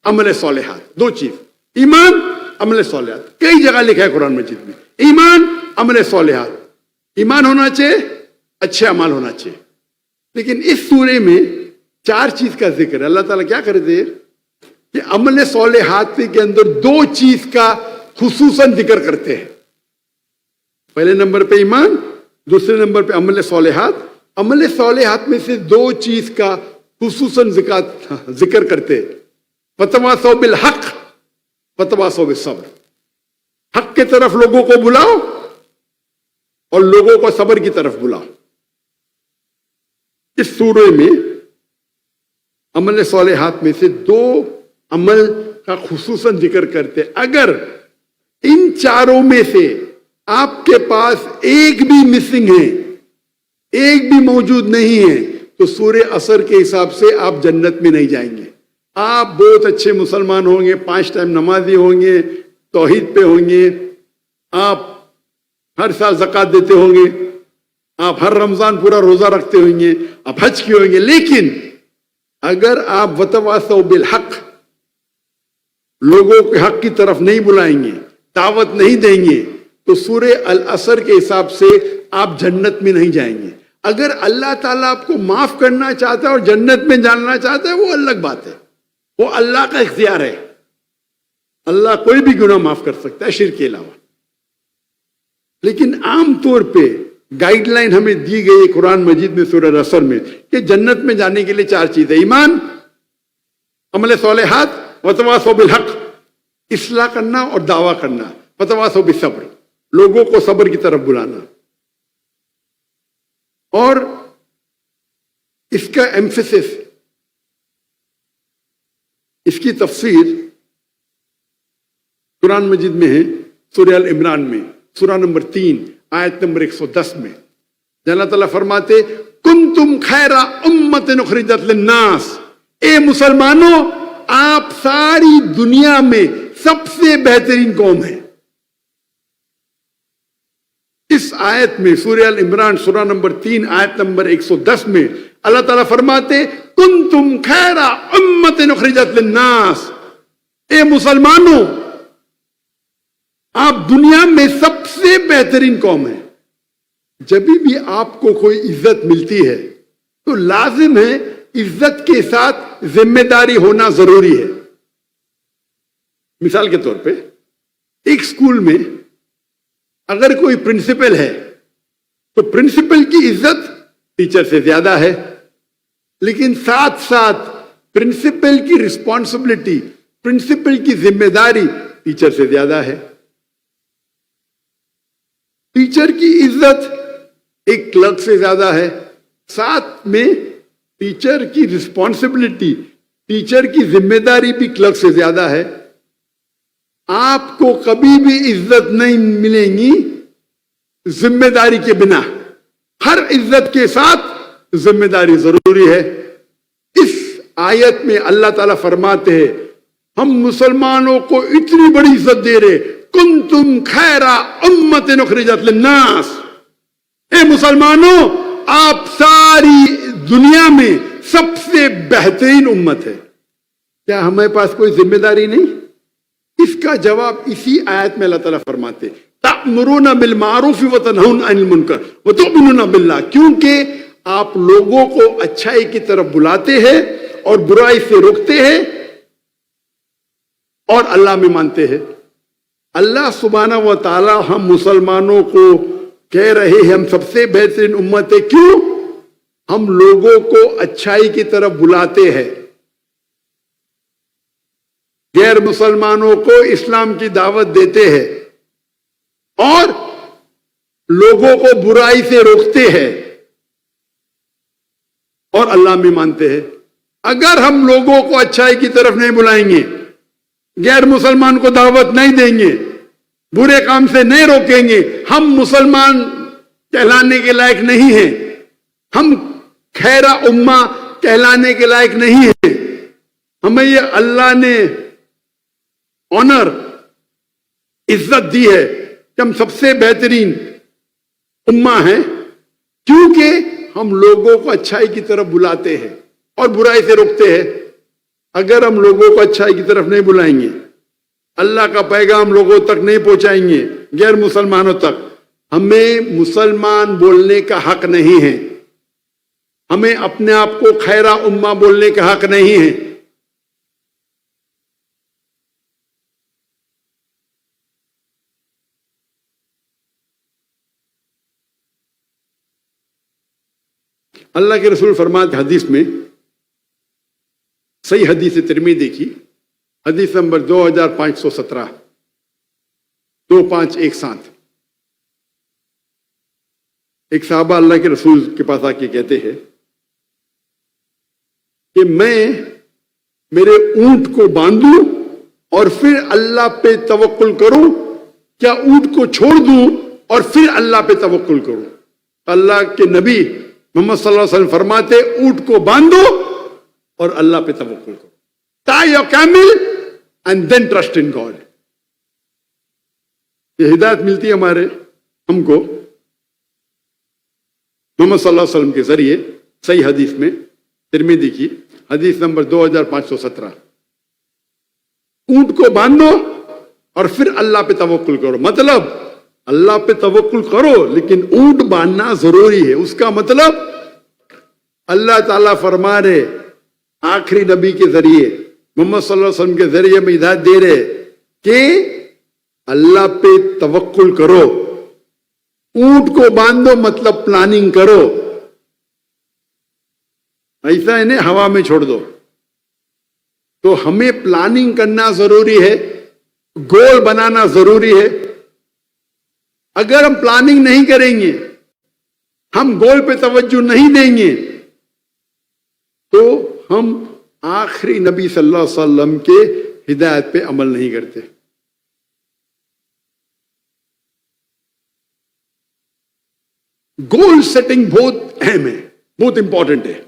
अमल सॉलिहात, 2 चीज, ईमान, अमल सॉलिहात। कई जगह लिखा है कुरान मजीद में, ईमान, अमल सॉलिहात। ईमान होना चाहिए, अच्छे अमाल होना चाहिए। लेकिन इस सूरे में 4 चीज का जिक्र है। अल्लाह ताला क्या करते हैं कि अमल सॉलिहात के अंदर 2 चीज का खुसूसन जिक्र करते हैं। पहले नंबर पे ईमान, दूसरे नंबर पे अमल सॉलिहात। अमल सॉलिहात में से 2 चीज का खुसूसन जिक्र करते हैं, फतवासौ बिल हक़, फतवासौ बिस सब्र। हक की तरफ लोगों को बुलाओ और लोगों को सब्र की तरफ बुलाओ। इस सूरे में अमल सॉलिहात में से 2 अमल का खुसूसन जिक्र करते। अगर इन चारों में से आपके पास एक भी मिसिंग है, एक भी मौजूद नहीं है, तो सूरे असर के हिसाब से आप जन्नत में नहीं जाएंगे। आप बहुत अच्छे मुसलमान होंगे, 5 टाइम नमाजी होंगे, तौहीद पे होंगे, आप हर साल ज़कात देते होंगे, आप हर रमजान पूरा रोजा रखते होंगे, आप हज किए होंगे। लेकिन अगर आप वतवासौ बिल हक़, लोगों के हक की तरफ नहीं बुलाएंगे, दावत नहीं देंगे, तो सूरे अल असर के हिसाब से आप जन्नत में नहीं जाएंगे। अगर अल्लाह ताला आपको माफ करना चाहता है और जन्नत में जानना चाहता है, वो अलग बात है, वो अल्लाह का इख्तियार है। अल्लाह कोई भी गुनाह माफ कर सकता है शिर्क के अलावा। लेकिन आमतौर पे गाइडलाइन हमें दी गई है कुरान मजीद में सूरह असर में कि जन्नत में जाने के लिए 4 चीजें, ईमान, अमल सालिहात, वतवासो बिल हक, इस्लाह करना और दावा करना, वतवासो बिसब्र, लोगों को सब्र की तरफ बुलाना। और इसका एम्फेसिस, इसकी तफसीर कुरान मजीद में है सूरह अल इमरान में, सूरह नंबर 3 आयत नंबर 110 में। अल्लाह ताला फरमाते, कुंतुम खैरा उम्मतिन उखरिजत लिन्नास, ए मुसलमानों आप सारी दुनिया में सबसे बेहतरीन कौम है। इस आयत में सूरह अल इमरान सूरह नंबर 3 आयत नंबर 110 में अल्लाह ताला फरमाते, कुंतुम खैरा उम्मतिन उखरिजत लिन्नास, ए मुसलमानों आप दुनिया में सबसे बेहतरीन कौम है। जब भी आपको कोई इज्जत मिलती है तो लाजिम है इज्जत के साथ जिम्मेदारी होना जरूरी है। मिसाल के तौर पे एक स्कूल में अगर कोई प्रिंसिपल है तो प्रिंसिपल की इज्जत टीचर से ज्यादा है, लेकिन साथ साथ प्रिंसिपल की रिस्पॉन्सिबिलिटी, प्रिंसिपल की जिम्मेदारी टीचर से ज्यादा है। टीचर की इज्जत एक क्लर्क से ज्यादा है, साथ में टीचर की रिस्पॉन्सिबिलिटी, टीचर की जिम्मेदारी भी क्लर्क से ज्यादा है। आपको कभी भी इज्जत नहीं मिलेगी जिम्मेदारी के बिना, हर इज्जत के साथ जिम्मेदारी जरूरी है। इस आयत में अल्लाह ताला फरमाते हैं, हम मुसलमानों को इतनी बड़ी इज्जत दे रहे, कुंतुम खैरा उम्मतिन उखरिजत लिन्नास, ए मुसलमानों आप सारी दुनिया में सबसे बेहतरीन उम्मत है। क्या हमारे पास कोई जिम्मेदारी नहीं? इसका जवाब इसी आयत में अल्लाह ताला फरमाते, तअमुरूना बिल मारूफ व तनहूना अनिल मुनकर व तु'मिनूना बिल्लाह, क्योंकि आप लोगों को अच्छाई की तरफ बुलाते हैं और बुराई से रोकते हैं और अल्लाह में मानते हैं। अल्लाह सुब्हानहू व तआला हम मुसलमानों को कह रहे हैं हम सबसे बेहतरीन उम्मत है। क्यों? हम लोगों को अच्छाई की तरफ बुलाते हैं, गैर मुसलमानों को इस्लाम की दावत देते हैं और लोगों को बुराई से रोकते हैं और अल्लाह में मानते हैं। अगर हम लोगों को अच्छाई की तरफ नहीं बुलाएंगे, गैर मुसलमान को दावत नहीं देंगे, बुरे काम से नहीं रोकेंगे, हम मुसलमान कहलाने के लायक नहीं हैं, हम खैरा उम्मा कहलाने के लायक नहीं हैं। हमें ये अल्लाह ने ऑनर, इज्जत दी है कि हम सबसे बेहतरीन उम्मा हैं, क्योंकि हम लोगों को अच्छाई की तरफ बुलाते हैं और बुराई से रोकते हैं। अगर हम लोगों को अच्छाई की तरफ नहीं बुलाएंगे, अल्लाह का पैगाम लोगों तक नहीं पहुंचाएंगे, गैर मुसलमानों तक, हमें मुसलमान बोलने का हक नहीं है, हमें अपने आप को खैरा उम्मा बोलने का हक नहीं है। अल्लाह के रसूल फरमाते हदीस में, सही हदीस तिरमिज़ी की हदीस नंबर 2517, 2517, एक साहबा अल्लाह के रसूल के पास आके कहते हैं कि मैं मेरे ऊंट को बांधूं और फिर अल्लाह पे तवक्कुल करूं, क्या ऊंट को छोड़ दूं और फिर अल्लाह पे तवक्कुल करूं? अल्लाह के नबी मोहम्मद सल्लल्लाहु अलैहि वसल्लम फरमाते, ऊंट को बांधो और अल्लाह पे तवक्कुल करो, tie your camel and then trust in God। ये हिदायत मिलती है हमको मोहम्मद सल्लल्लाहु अलैहि वसल्लम के जरिए, सही हदीस में तिरमिज़ी की हदीस नंबर 2517, ऊंट को बांधो और फिर अल्लाह पे तवक्कुल करो। मतलब अल्लाह पे तवक्कुल करो, लेकिन ऊंट बांधना जरूरी है। उसका मतलब अल्लाह ताला फरमा रहे आखिरी नबी के जरिए, मोहम्मद सल्लल्लाहु अलैहि वसल्लम के जरिए में हिदायत दे रहे कि अल्लाह पे तवक्कुल करो, ऊंट को बांधो मतलब प्लानिंग करो, ऐसा इन्हें हवा में छोड़ दो। तो हमें प्लानिंग करना जरूरी है, गोल बनाना जरूरी है। अगर हम प्लानिंग नहीं करेंगे, हम गोल पे तवज्जो नहीं देंगे, तो हम आखिरी नबी सल्लल्लाहु अलैहि वसल्लम के हिदायत पे अमल नहीं करते। गोल सेटिंग बहुत अहम है, बहुत इंपॉर्टेंट है।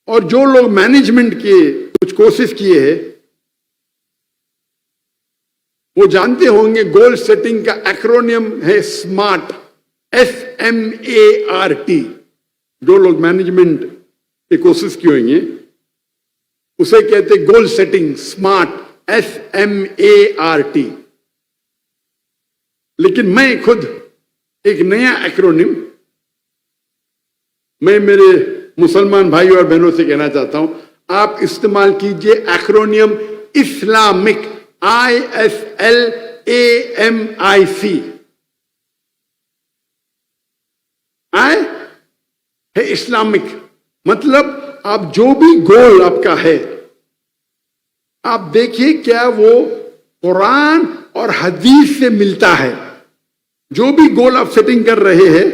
और जो लोग मैनेजमेंट के कुछ कोर्सेज किए हैं वो जानते होंगे गोल सेटिंग का एक्रोनियम है स्मार्ट, SMART। जो लोग मैनेजमेंट के कोर्सेज किए होंगे उसे कहते गोल सेटिंग स्मार्ट, SMART। लेकिन मैं खुद एक नया एक्रोनिम मैं मेरे मुसलमान भाइयों और बहनों से कहना चाहता हूं, आप इस्तेमाल कीजिए एक्रोनियम इस्लामिक, ISLAMIC। है इस्लामिक मतलब आप जो भी गोल आपका है, आप देखिए क्या वो कुरान और हदीस से मिलता है। जो भी गोल आप सेटिंग कर रहे हैं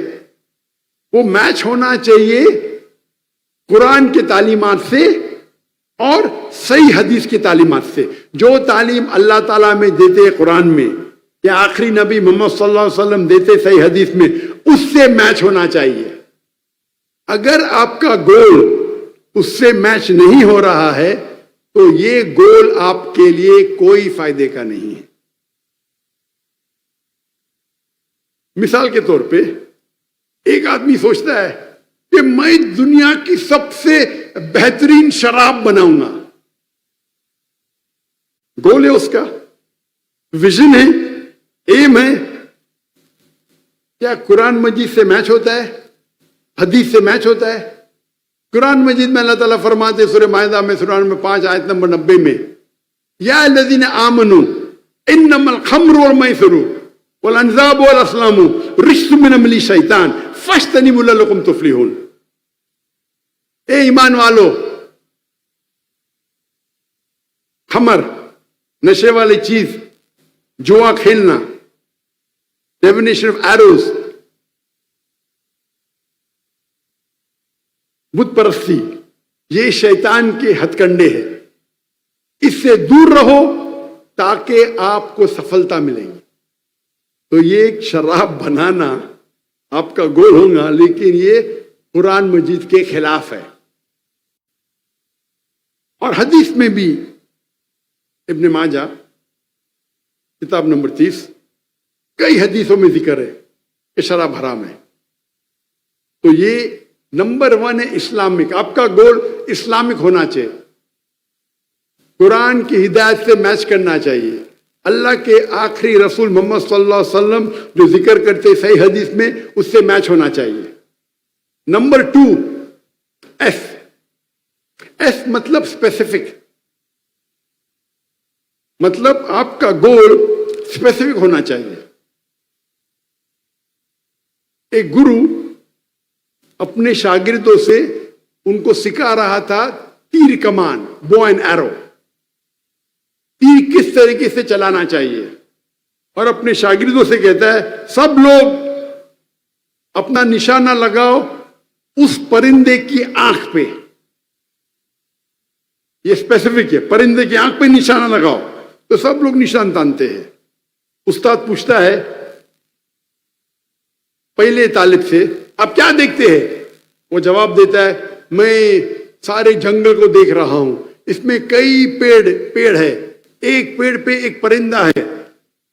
वो मैच होना चाहिए कुरान के तालीमात से और सही हदीस की तालीमात से। जो तालीम अल्लाह ताला में देते हैं कुरान में, या आखिरी नबी मोहम्मद सल्लल्लाहु अलैहि वसल्लम देते सही हदीस में, उससे मैच होना चाहिए। अगर आपका गोल उससे मैच नहीं हो रहा है तो ये गोल आपके लिए कोई फायदे का नहीं है। मिसाल के तौर पे एक आदमी सोचता है कि मैं दुनिया की सबसे बेहतरीन शराब बनाऊंगा। गोल है उसका, विजन है, एम है। क्या कुरान मजीद से मैच होता है? हदीस से मैच होता है? कुरान मजीद में अल्लाह ताला फरमाते सूरह माइदा में सूरह में 5 आयत नंबर 90 में, या अल्लज़ीना आमनू इन्नमल खम्रु वल मैसिरु वल अंज़ाबु वल अस्लामु रिज्सुम मिन अमली शैतान फज्तनिबू लअल्लकुम तुफ्लिहून। ए ईमान वालो, खमर नशे वाली चीज, जुआ खेलना, डेफिनेशन ऑफ एरोज, बुत परस्ती, ये शैतान के हथकंडे हैं। इससे दूर रहो ताकि आपको सफलता मिलेगी। तो ये एक शराब बनाना आपका गोल होगा, लेकिन ये कुरान मजीद के खिलाफ है। और हदीस में भी इब्न माजा किताब नंबर 30 कई हदीसों में जिक्र है कि शराब हराम है। तो ये नंबर 1 है इस्लामिक। आपका गोल इस्लामिक होना चाहिए, कुरान की हिदायत से मैच करना चाहिए, अल्लाह के आखिरी रसूल मोहम्मद सल्लल्लाहु अलैहि वसल्लम जो जिक्र करते सही हदीस में उससे मैच होना चाहिए। नंबर 2 एस मतलब स्पेसिफिक, मतलब आपका गोल स्पेसिफिक होना चाहिए। एक गुरु अपने शागिर्दों से उनको सिखा रहा था तीर कमान, बो एंड एरो, तीर किस तरीके से चलाना चाहिए। और अपने शागिर्दों से कहता है सब लोग अपना निशाना लगाओ उस परिंदे की आंख पे। ये स्पेसिफिक है, परिंदे की आंख पे निशाना लगाओ। तो सब लोग निशान तानते हैं। उस्ताद पूछता है पहले तालिब से, आप क्या देखते हैं? वो जवाब देता है मैं सारे जंगल को देख रहा हूं, इसमें कई पेड़ है, एक पेड़ पे एक परिंदा है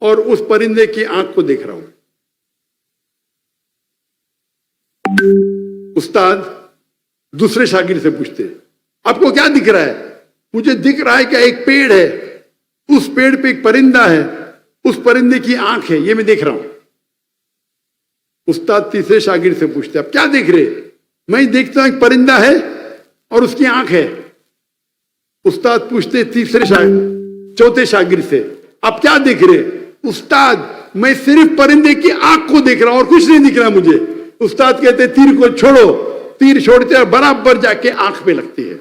और उस परिंदे की आंख को देख रहा हूं। उस्ताद दूसरे शागिर्द से पूछते आपको क्या दिख रहा है? मुझे दिख रहा है कि एक पेड़ है, उस पेड़ पे एक परिंदा है, उस परिंदे की आंख है, ये मैं देख रहा हूं। उस्ताद तीसरे शागिर्द से पूछते, आप क्या देख रहे? मैं देखता हूं एक परिंदा है और उसकी आंख है। उस्ताद पूछते चौथे शागिर्द से, आप क्या देख रहे? उस्ताद, मैं सिर्फ परिंदे की आंख को देख रहा हूं और कुछ नहीं दिख रहा मुझे। उस्ताद कहते, तीर को छोड़ो। तीर छोड़ते और बराबर जाके आंख पे लगती है।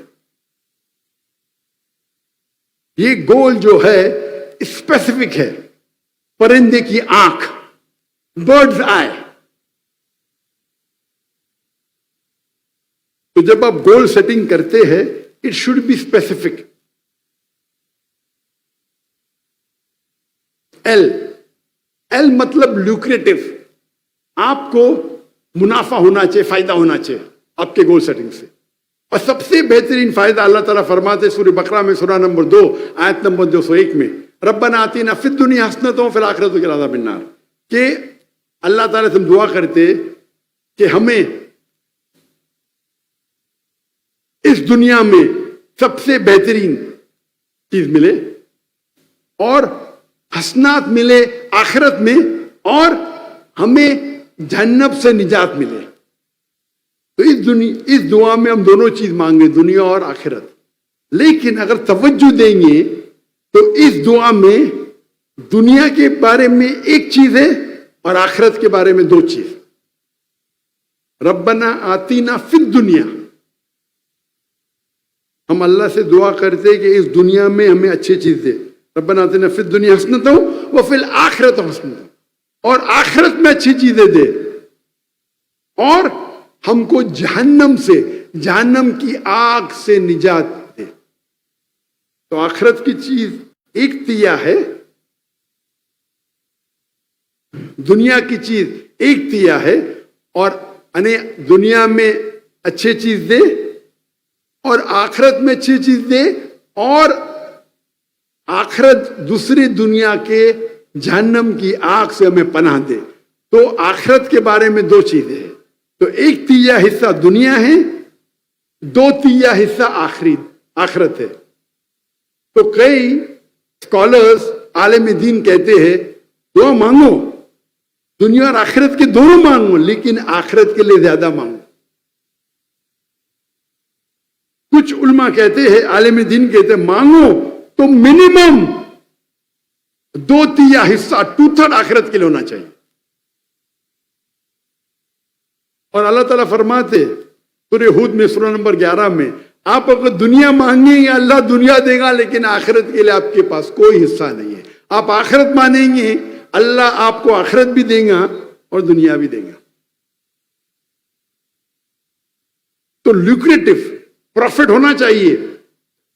ये गोल जो है स्पेसिफिक है, परिंदे की आंख, बर्ड्स आई। तो जब आप गोल सेटिंग करते हैं, it should be specific. L मतलब ल्यूक्रेटिव, आपको मुनाफा होना चाहिए, फायदा होना चाहिए आपके गोल सेटिंग से। और सबसे बेहतरीन फायदा अल्लाह ताला फरमाते सूरह बकरा में, सूरह नंबर 2 आयत नंबर 201 में, रब्बना आतीना फिद दुनिया हसनतों फिल आखिरत अज़ाब अन्नार, कि अल्लाह ताला से हम दुआ करते कि हमें इस दुनिया में सबसे बेहतरीन चीज मिले और हसनात मिले आखिरत में, और हमें जहन्नम से निजात मिले। तो इस दुआ में हम दोनों चीज मांगे, दुनिया और आखिरत। लेकिन अगर तवज्जो देंगे तो इस दुआ में दुनिया के बारे में एक चीज है और आखिरत के बारे में दो चीज। रब्बना आतीना फिद दुनिया, हम अल्लाह से दुआ करते कि इस दुनिया में हमें अच्छी चीज दे। रब्बना आतीना फिद दुनिया हसनतों व फिल आखिरत हसनतों, और आखिरत में अच्छी चीजें दे, और हमको जहन्नम से, जहन्नम की आग से निजात दे। तो आखिरत की चीज एक तिया है, दुनिया की चीज एक तिया है, और दुनिया में अच्छी चीज दे और आखिरत में अच्छी चीज दे, और आखिरत दूसरी दुनिया के जहन्नम की आग से हमें पनाह दे। तो आखिरत के बारे में दो चीजें हैं। तो एक तिया हिस्सा दुनिया है, दो तिया हिस्सा आखिरत है। तो कई स्कॉलर्स आलिम दीन कहते हैं दुआ मांगो, दुनिया और आखिरत के दोनों मांगो, लेकिन आखिरत के लिए ज्यादा मांगो। कुछ उल्मा कहते हैं, आलिम दीन कहते हैं, मांगो तो मिनिमम दो तिया हिस्सा, 2/3 आखिरत के लिए होना चाहिए। और अल्लाह ताला फरमाते सूरह हूद में सूरह नंबर 11 में, आप अगर दुनिया मांगेंगे अल्लाह दुनिया देगा, लेकिन आखिरत के लिए आपके पास कोई हिस्सा नहीं है। आप आखिरत मानेंगे अल्लाह आपको आखिरत भी देगा और दुनिया भी देगा। तो ल्यूक्रेटिव प्रॉफिट होना चाहिए,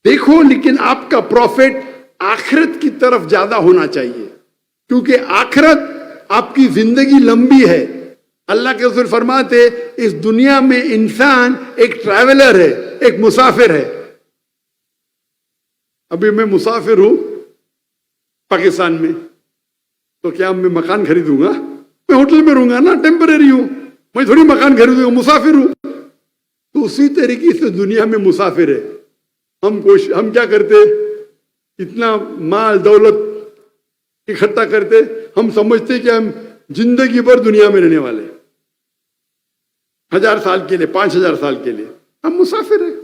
देखो, लेकिन आपका प्रॉफिट आखिरत की तरफ ज्यादा होना चाहिए, क्योंकि आखिरत आपकी जिंदगी लंबी है। अल्लाह के रसूल फरमाते इस दुनिया में इंसान एक ट्रैवलर है, एक मुसाफिर है। अभी मैं मुसाफिर हूं पाकिस्तान में, तो क्या मैं मकान खरीदूंगा? मैं होटल में रहूंगा ना, टेम्परेरी हूं, मैं थोड़ी मकान खरीदूंगा, मुसाफिर हूं। तो उसी तरीके से दुनिया में मुसाफिर है। हम क्या करते, इतना माल दौलत इकट्ठा करते, हम समझते कि हम जिंदगी भर दुनिया में रहने वाले, 1000 साल के लिए, 5000 साल के लिए, हम मुसाफिर हैं।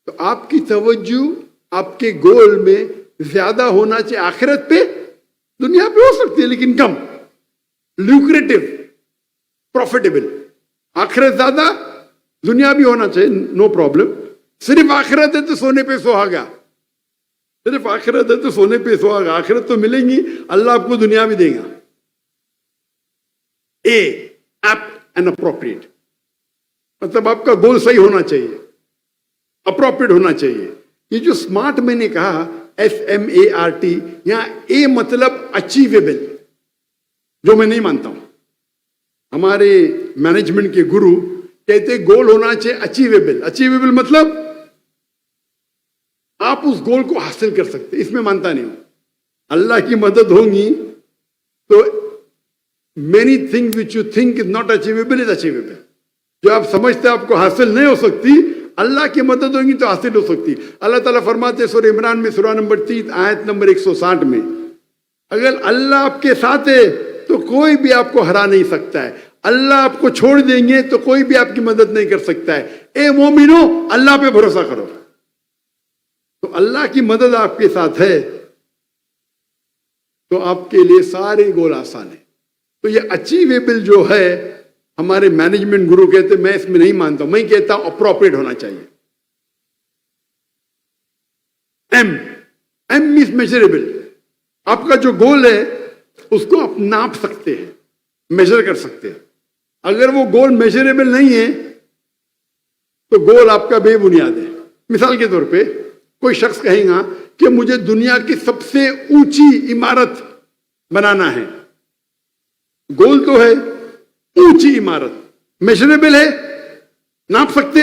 तो आपकी तवज्जो आपके गोल में ज्यादा होना चाहिए आखिरत पे, दुनिया पे हो सकती है लेकिन कम, ल्यूक्रेटिव, प्रॉफिटेबल। आखिरत ज्यादा, दुनिया भी होना चाहिए, नो प्रॉब्लम। सिर्फ आखिरत है तो सोने पे सुहागा, सिर्फ आखिरत है तो सोने पे सुहागा। आखिरत तो मिलेंगी, अल्लाह आपको दुनिया भी देगा। एप्ट एंड अप्रोप्रिएट, मतलब आपका गोल सही होना चाहिए, अप्रोप्रिएट होना चाहिए। ये जो स्मार्ट मैंने कहा, SMART, यहां ए मतलब अचीवेबल, जो मैं नहीं मानता हूं। हमारे मैनेजमेंट के गुरु कहते गोल होना चाहिए अचीवेबल। अचीवेबल मतलब आप उस गोल को हासिल कर सकते, इसमें मानता नहीं हूं। अल्लाह की मदद होगी तो many things which you think is not achievable is achievable. जो आप समझते आपको हासिल नहीं हो सकती, अल्लाह की मदद होगी तो हासिल हो सकती। अल्लाह ताला फरमाते सूरह इमरान में सूरह नंबर 3 आयत नंबर 160 में, अगर अल्लाह आपके साथ है तो कोई भी आपको हरा नहीं सकता है। अल्लाह आपको छोड़ देंगे तो कोई भी आपकी मदद नहीं कर सकता है। ए मोमिनो, अल्लाह पे भरोसा करो। तो अल्लाह की मदद आपके साथ है तो आपके लिए सारे गोल आसान है। तो ये अचीवेबल जो है, हमारे मैनेजमेंट गुरु कहते, मैं इसमें नहीं मानता, मैं कहता हूं अप्रोप्रिएट होना चाहिए। M means measurable. आपका जो गोल है उसको आप नाप सकते हैं, मेजर कर सकते हैं। अगर वो गोल मेजरेबल नहीं है तो गोल आपका बेबुनियाद है। मिसाल के तौर पे कोई शख्स कहेगा कि मुझे दुनिया की सबसे ऊंची इमारत बनाना है। गोल तो है ऊंची इमारत, मेजरेबल है, नाप सकते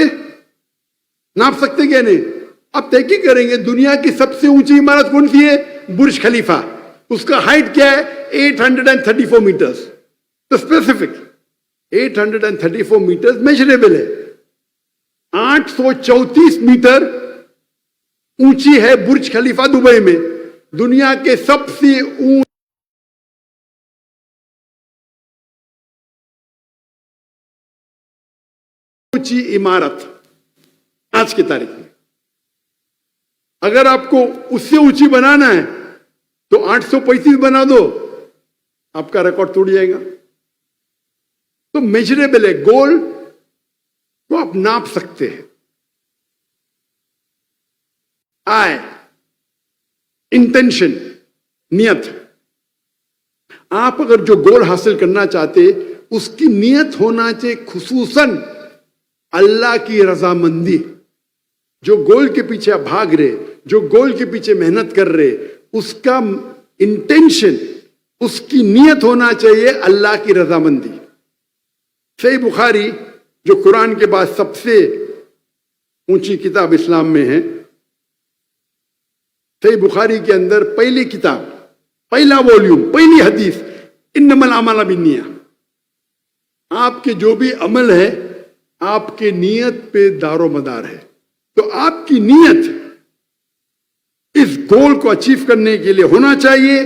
क्या नहीं? अब तहकीक करेंगे दुनिया की सबसे ऊंची इमारत कौन सी है? बुर्ज खलीफा। उसका हाइट क्या है? 834 मीटर्स। तो स्पेसिफिक 834 मीटर्स मेजरेबल है। 834 मीटर ऊंची है बुर्ज खलीफा दुबई में, दुनिया के सबसे ऊंची इमारत आज की तारीख में। अगर आपको उससे ऊंची बनाना है तो 835 बना दो, आपका रिकॉर्ड टूट जाएगा। तो मेजरेबल है, गोल को आप नाप सकते हैं। आय, इंटेंशन, नियत। आप अगर जो गोल हासिल करना चाहते उसकी नियत होना चाहिए खुसूसन अल्लाह की रजामंदी। जो गोल के पीछे आप भाग रहे, जो गोल के पीछे मेहनत कर रहे, उसका इंटेंशन, उसकी नियत होना चाहिए अल्लाह की रजामंदी। सही बुखारी जो कुरान के बाद सबसे ऊंची किताब इस्लाम में है, सही बुखारी के अंदर पहली किताब, पहला वॉल्यूम, पहली हदीस, इन्नमल अमाल बिन्निया। आपके जो भी अमल है आपके नियत पे दारोमदार है। तो आपकी नियत इस गोल को अचीव करने के लिए होना चाहिए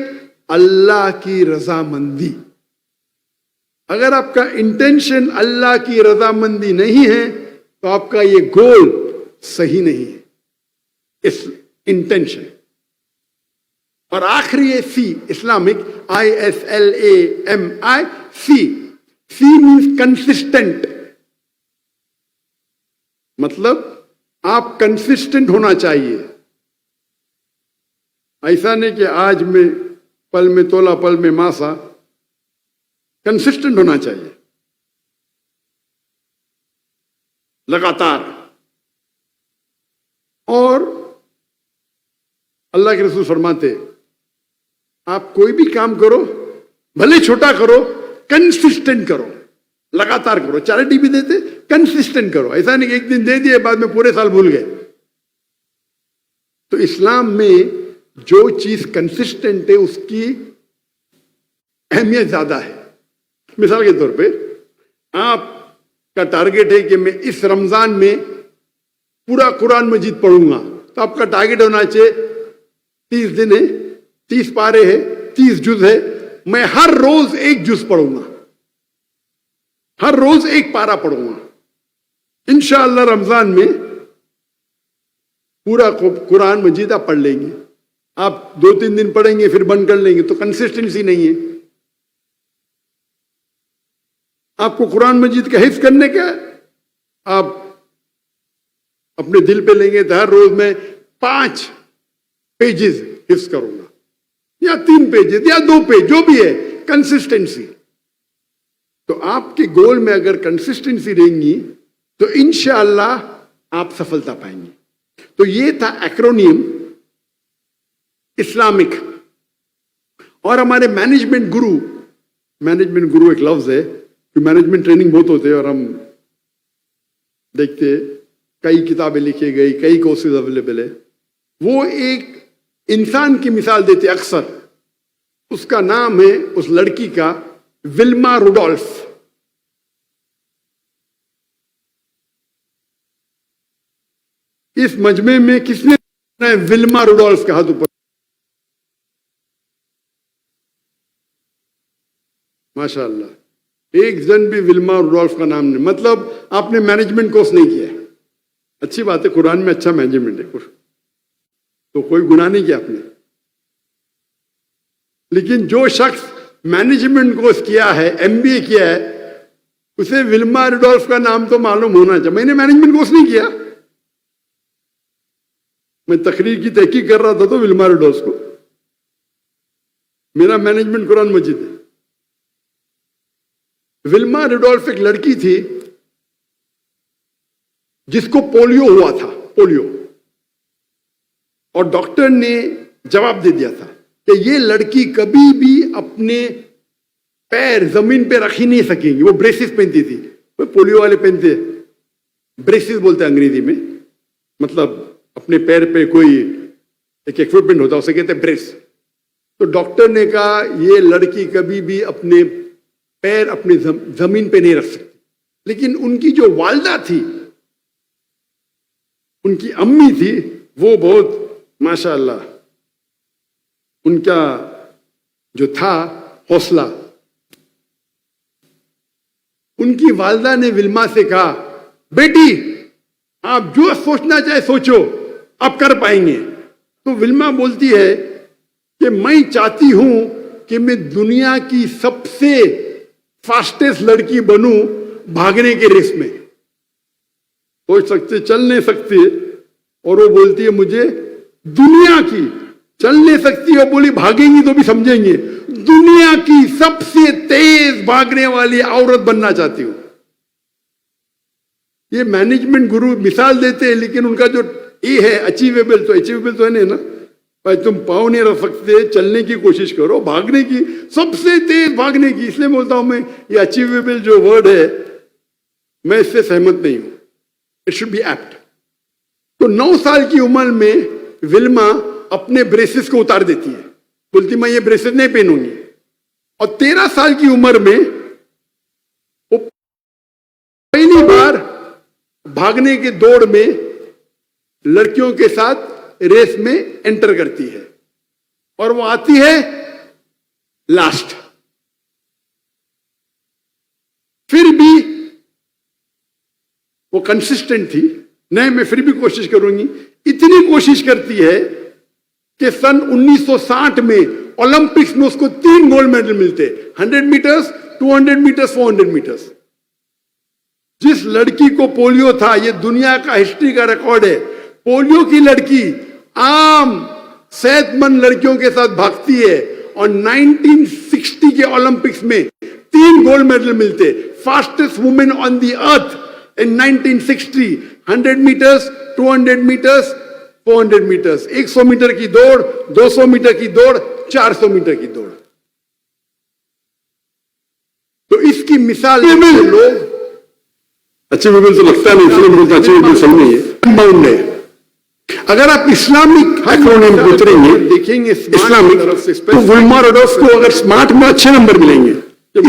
अल्लाह की रजामंदी। अगर आपका इंटेंशन अल्लाह की रजामंदी नहीं है तो आपका ये गोल सही नहीं है, इस इंटेंशन। और आखिरी है C, Islamic, ISLAMI, C means consistent. मतलब आप कंसिस्टेंट होना चाहिए। ऐसा नहीं कि आज में पल में तोला पल में मासा, कंसिस्टेंट होना चाहिए लगातार। और अल्लाह के रसूल फरमाते, आप कोई भी काम करो, भले छोटा करो, कंसिस्टेंट करो, लगातार करो। चैरिटी भी देते, कंसिस्टेंट करो। ऐसा नहीं कि एक दिन दे दिए बाद में पूरे साल भूल गए। तो इस्लाम में जो चीज कंसिस्टेंट है उसकी अहमियत ज्यादा है। मिसाल के तौर पे आपका टारगेट है कि मैं इस रमजान में पूरा कुरान मजीद पढ़ूंगा, तो आपका टारगेट होना चाहिए 30 दिन है, 30 पारे है, 30 जुज है, मैं हर रोज एक जुज पढ़ूंगा, हर रोज एक पारा पढ़ूंगा। इंशाअल्लाह रमजान में पूरा कुरान मजीद आप पढ़ लेंगे। आप 2-3 दिन पढ़ेंगे फिर बंद कर लेंगे, तो कंसिस्टेंसी नहीं है। आपको कुरान मजीद का हिफ्ज करने का, आप अपने दिल पे लेंगे तो हर रोज मैं 5 पेजेस हिफ्ज करूंगा, या 3 पेजेस या 2 पेज, जो भी है, कंसिस्टेंसी। तो आपके गोल में अगर कंसिस्टेंसी रहेंगी तो इंशाअल्लाह आप सफलता पाएंगे। तो ये था एक्रोनियम इस्लामिक। और हमारे मैनेजमेंट गुरु एक लफ्ज है कि मैनेजमेंट ट्रेनिंग बहुत होते हैं और हम देखते कई किताबें लिखी गई, कई कोर्सेज अवेलेबल है। वो एक इंसान की मिसाल देते अक्सर, उसका नाम है उस लड़की का विल्मा रुडोल्फ। इस मजमे में किसने विल्मा रुडोल्फ का हाथ ऊपर? माशाअल्लाह, एक जन भी विल्मा रुडोल्फ का नाम नहीं, मतलब आपने मैनेजमेंट कोर्स नहीं किया है। अच्छी बात है, कुरान में अच्छा मैनेजमेंट है, तो कोई गुनाह नहीं किया आपने। लेकिन जो शख्स मैनेजमेंट कोर्स किया है, एमबीए किया है, उसे विल्मा रुडोल्फ का नाम तो मालूम होना चाहिए। मैंने मैनेजमेंट कोर्स नहीं किया, मैं तकरीर की तहकीक कर रहा था तो विल्मा रुडोल्फ को, मेरा मैनेजमेंट कुरान मजीद है। विल्मा रुडोल्फ एक लड़की थी जिसको पोलियो हुआ था, पोलियो, और डॉक्टर ने जवाब दे दिया था कि ये लड़की कभी भी अपने पैर जमीन पे रख ही नहीं सकेंगी। वो ब्रेसिस पहनती थी, वो पोलियो वाले पहनते, ब्रेसिस बोलते हैं अंग्रेजी में, मतलब अपने पैर पे कोई एक इक्विपमेंट होता है, उसे कहते हैं ब्रेस। तो डॉक्टर ने कहा ये लड़की कभी भी अपने पैर अपनी जमीन पे नहीं रख सकती। लेकिन उनकी जो वालदा थी, उनकी अम्मी थी, वो बहुत माशाअल्लाह, उनका जो था हौसला, उनकी वालदा ने विल्मा से कहा बेटी आप जो सोचना चाहे सोचो, आप कर पाएंगे। तो विल्मा बोलती है कि मैं चाहती हूं कि मैं दुनिया की सबसे फास्टेस्ट लड़की बनूं भागने के रेस में। सोच सकते, चल नहीं सकती, और वो बोलती है मुझे दुनिया की, चल नहीं सकती और बोली भागेंगी तो भी समझेंगे, दुनिया की सबसे तेज भागने वाली औरत बनना चाहती हूं। ये मैनेजमेंट गुरु मिसाल देते हैं, लेकिन उनका जो ये है अचीवेबल, तो अचीवेबल तो है नहीं ना भाई, तुम पाँव नहीं रख सकते, चलने की कोशिश करो, भागने की, सबसे तेज भागने की। इसलिए बोलता हूं मैं, ये अचीवेबल जो वर्ड है, मैं इससे सहमत नहीं हूं, इट शुड बी एप्ट। तो 9 साल की उम्र में विल्मा अपने ब्रेसेस को उतार देती है, बोलती मैं ये ब्रेसेस नहीं पहनूंगी। और 13 साल की उम्र में वो पहली बार भागने के दौड़ में लड़कियों के साथ रेस में एंटर करती है, और वो आती है लास्ट। फिर भी वो कंसिस्टेंट थी, नहीं मैं फिर भी कोशिश करूंगी। इतनी कोशिश करती है कि सन 1960 में ओलंपिक्स में उसको 3 गोल्ड मेडल मिलते, 100 मीटर्स, 200 मीटर्स, 400 मीटर्स। जिस लड़की को पोलियो था, ये दुनिया का हिस्ट्री का रिकॉर्ड है, पोलियो की लड़की आम सेहतमंद लड़कियों के साथ भागती है, और 1960 के ओलंपिक्स में 3 गोल्ड मेडल मिलते। Fastest women on the earth in 1960, 100 metres, 200 metres, 400 metres, 100 metre की दौड़, 200 मीटर की दौड़, 400 मीटर की दौड़। तो इसकी मिसाल लोग अचीवेबल तो लगता नहीं, इसलिए बोलता अचीवेबल सही नहीं है, बाउंड है। अगर आप इस्लामिक एक्रोनिम उतरेंगे, देखेंगे इस्लामिक, तो विल्मा रुडोल्फ को अगर स्मार्ट में अच्छे नंबर मिलेंगे,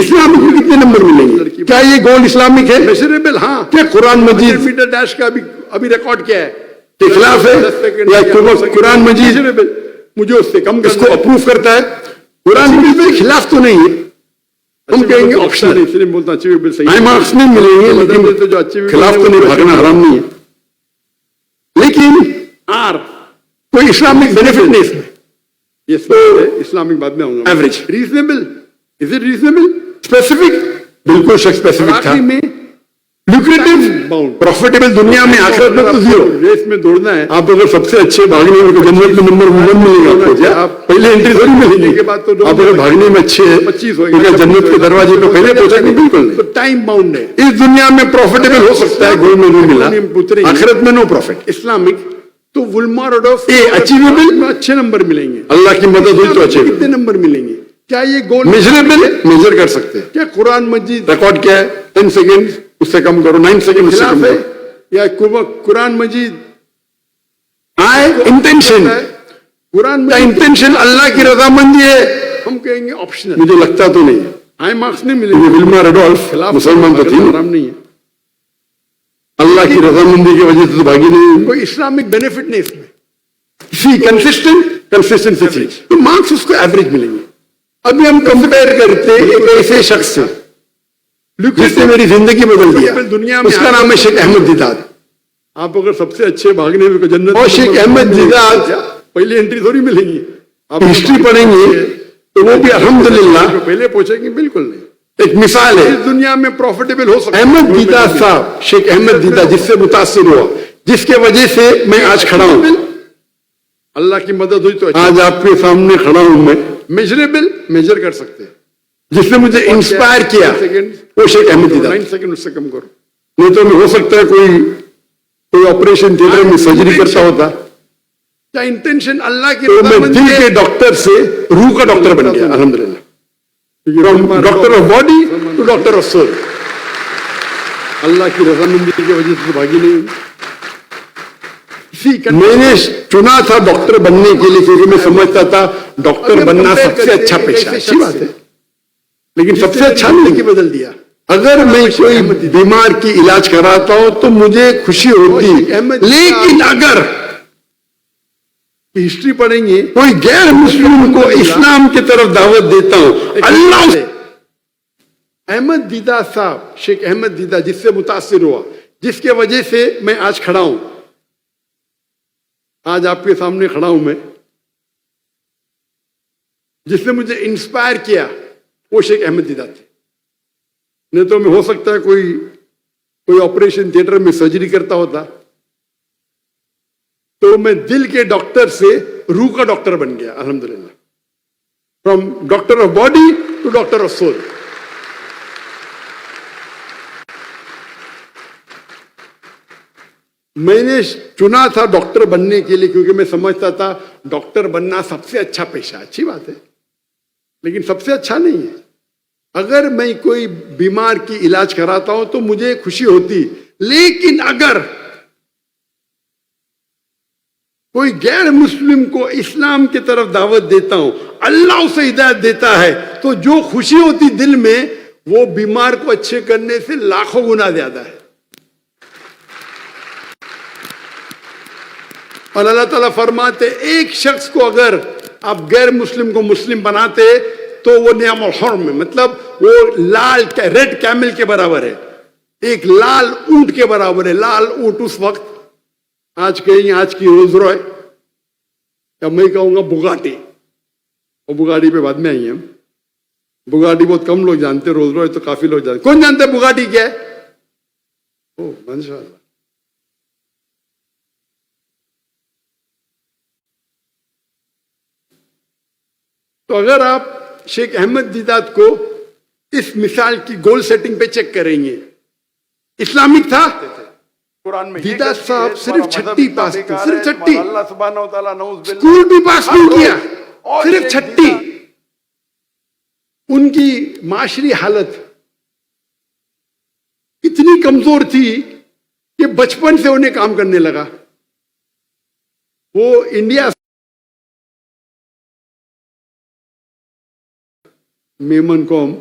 इस्लामिक में कितने नंबर मिलेंगे? क्या ये गोल इस्लामिक है? मेजरेबल, हाँ। क्या कुरान मजीद मीटर डैश का अभी रिकॉर्ड क्या है के खिलाफ है, या कुरान मजीद मुझे उससे कम इसको अप्रूव करता है? कुरान मजीद के खिलाफ तो नहीं है, हम कहेंगे ऑप्शनल है, इसलिए बोलता अचीवेबल सही है। मार्क्स नहीं मिलेंगे, लेकिन जो अचीवेबल खिलाफ तो नहीं, भागना हराम नहीं है। लेकिन कोई इस्लामिक बेनिफिट नहीं इसमें, ये इस्लामिक बाद में आऊंगा। Average, reasonable, is it reasonable? Specific, बिल्कुल स्पेसिफिक था। लुक्रेटिव, प्रॉफिटेबल, दुनिया में आखिरत में तो जीरो। रेस में दौड़ना है, आप अगर सबसे अच्छे भागने में, तो जन्नत में नंबर 1 मिलेगा आपको। आप पहले एंट्री थोड़ी मिलेगी के बाद, तो आप अगर भागने में अच्छे हैं 25 होगा, जन्नत के दरवाजे पे पहले पहुंचेंगे। बिल्कुल, तो टाइम बाउंड है। इस दुनिया में प्रॉफिटेबल हो सकता है, गोल्ड मेडल मिला, आखिरत में नो प्रॉफिट। इस्लामिक तो विल्मा रुडोल्फ अचीवेबल में अच्छे नंबर मिलेंगे, अल्लाह की मदद हुई तो अच्छे। कितने नंबर मिलेंगे? क्या ये गोल मेजरेबल, मेजर कर सकते हैं? क्या कुरान मजीद रिकॉर्ड क्या है? 10 सेकेंड, उससे कम करो, 9 सेकेंड उससे कम करो। या कुरान मजीद आए इंटेंशन, कुरान में इंटेंशन अल्लाह की रजामंदी है, हम कहेंगे ऑप्शनल। मुझे लगता तो नहीं है, हाई मार्क्स नहीं मिलेंगे। विल्मा रुडोल्फ मुसलमान तो थी, हराम नहीं है, अल्लाह की रजामंदी की वजह से तो भागी नहीं, कोई इस्लामिक बेनिफिट नहीं इसमें। कंसिस्टेंसी थी, तो मार्क्स उसको एवरेज मिलेंगे। अभी हम कंपेयर करते एक ऐसे शख्स से जिसने मेरी जिंदगी बदल दिया, दुनिया में उसका नाम है शेख अहमद दीदात। आप अगर सबसे अच्छे भागने में जन्नत और शेख अहमद दीदात पहली एंट्री थोड़ी मिलेगी। आप हिस्ट्री पढ़ेंगे तो वो भी अल्हम्दुलिल्लाह पहले पूछेंगे, बिल्कुल नहीं। एक मिसाल है। इस दुनिया में प्रॉफिटेबल हो सकता है। अहमद दीदात साहब, शेख अहमद दीदात जिससे मुतासिर हुआ, जिसके वजह से मैं आज खड़ा हूं, अल्लाह की मदद हुई तो आज आपके सामने खड़ा हूं मैं, मेजरेबल मेजर कर सकते हैं। जिसने मुझे इंस्पायर किया वो शेख अहमद दीदात। 9 सेकंड उससे कम करो। नहीं तो मैं हो सकता है कोई ऑपरेशन थिएटर में सर्जरी करता होता, क्या इंटेंशन अल्लाह की तो मैं दिल के डॉक्टर से रूह का डॉक्टर बन गया अल्हम्दुलिल्लाह। From doctor of body to doctor of soul. Allah की रजामंदी की वजह से भागी नहीं। मैंने चुना था डॉक्टर बनने के लिए क्योंकि मैं समझता था डॉक्टर बनना सबसे अच्छा पेशा है। अच्छी बात है, लेकिन सबसे अच्छा नहीं बदल दिया। अगर मैं कोई बीमार की इलाज कराता हूं तो मुझे खुशी होती, लेकिन अगर हिस्ट्री पढ़ेंगे कोई गैर मुस्लिम को इस्लाम की तरफ दावत देता हूं, अल्लाह अहमद दीदात साहब, शेख अहमद दीदात जिससे मुतासिर हुआ, जिसके वजह से मैं आज खड़ा हूं, आज आपके सामने खड़ा हूं मैं, जिसने मुझे इंस्पायर किया वो शेख अहमद दीदात थे। नहीं तो मैं हो सकता है कोई ऑपरेशन थिएटर में सर्जरी करता होता, तो मैं दिल के डॉक्टर से रूह का डॉक्टर बन गया अल्हम्दुलिल्लाह। From doctor of body to doctor of soul. मैंने चुना था डॉक्टर बनने के लिए क्योंकि मैं समझता था डॉक्टर बनना सबसे अच्छा पेशा। अच्छी बात है, लेकिन सबसे अच्छा नहीं है। अगर मैं कोई बीमार की इलाज कराता हूं तो मुझे खुशी होती, लेकिन अगर कोई गैर मुस्लिम को इस्लाम की तरफ दावत देता हूं, अल्लाह उसे हिदायत देता है, तो जो खुशी होती दिल में वो बीमार को अच्छे करने से लाखों गुना ज्यादा है। और अल्लाह ताला फरमाते एक शख्स को अगर आप गैर मुस्लिम को मुस्लिम बनाते तो वो नियामुल हुर्म है, मतलब वो लाल रेड कैमल के बराबर है, एक लाल ऊंट के बराबर है। लाल ऊंट उस वक्त आज कहेंगे आज की रोल्स रॉय, या मैं कहूंगा बुगाटी, और बुगाटी पे बाद में आई हम। बुगाटी बहुत कम लोग जानते, रोल्स रॉय तो काफी लोग जानते। कौन जानते बुगाटी क्या है? ओ माशाअल्लाह। तो अगर आप शेख अहमद दीदात को इस मिसाल की गोल सेटिंग पे चेक करेंगे, इस्लामिक था कुरान में। दीदात साहब सिर्फ छठी पास की, सिर्फ छठी, अल्लाह सुब्हानहू व तआला स्कूल भी पास नहीं किया, सिर्फ छठी। उनकी माशरी हालत इतनी कमजोर थी कि बचपन से उन्हें काम करने लगा। वो इंडिया मेमन कौम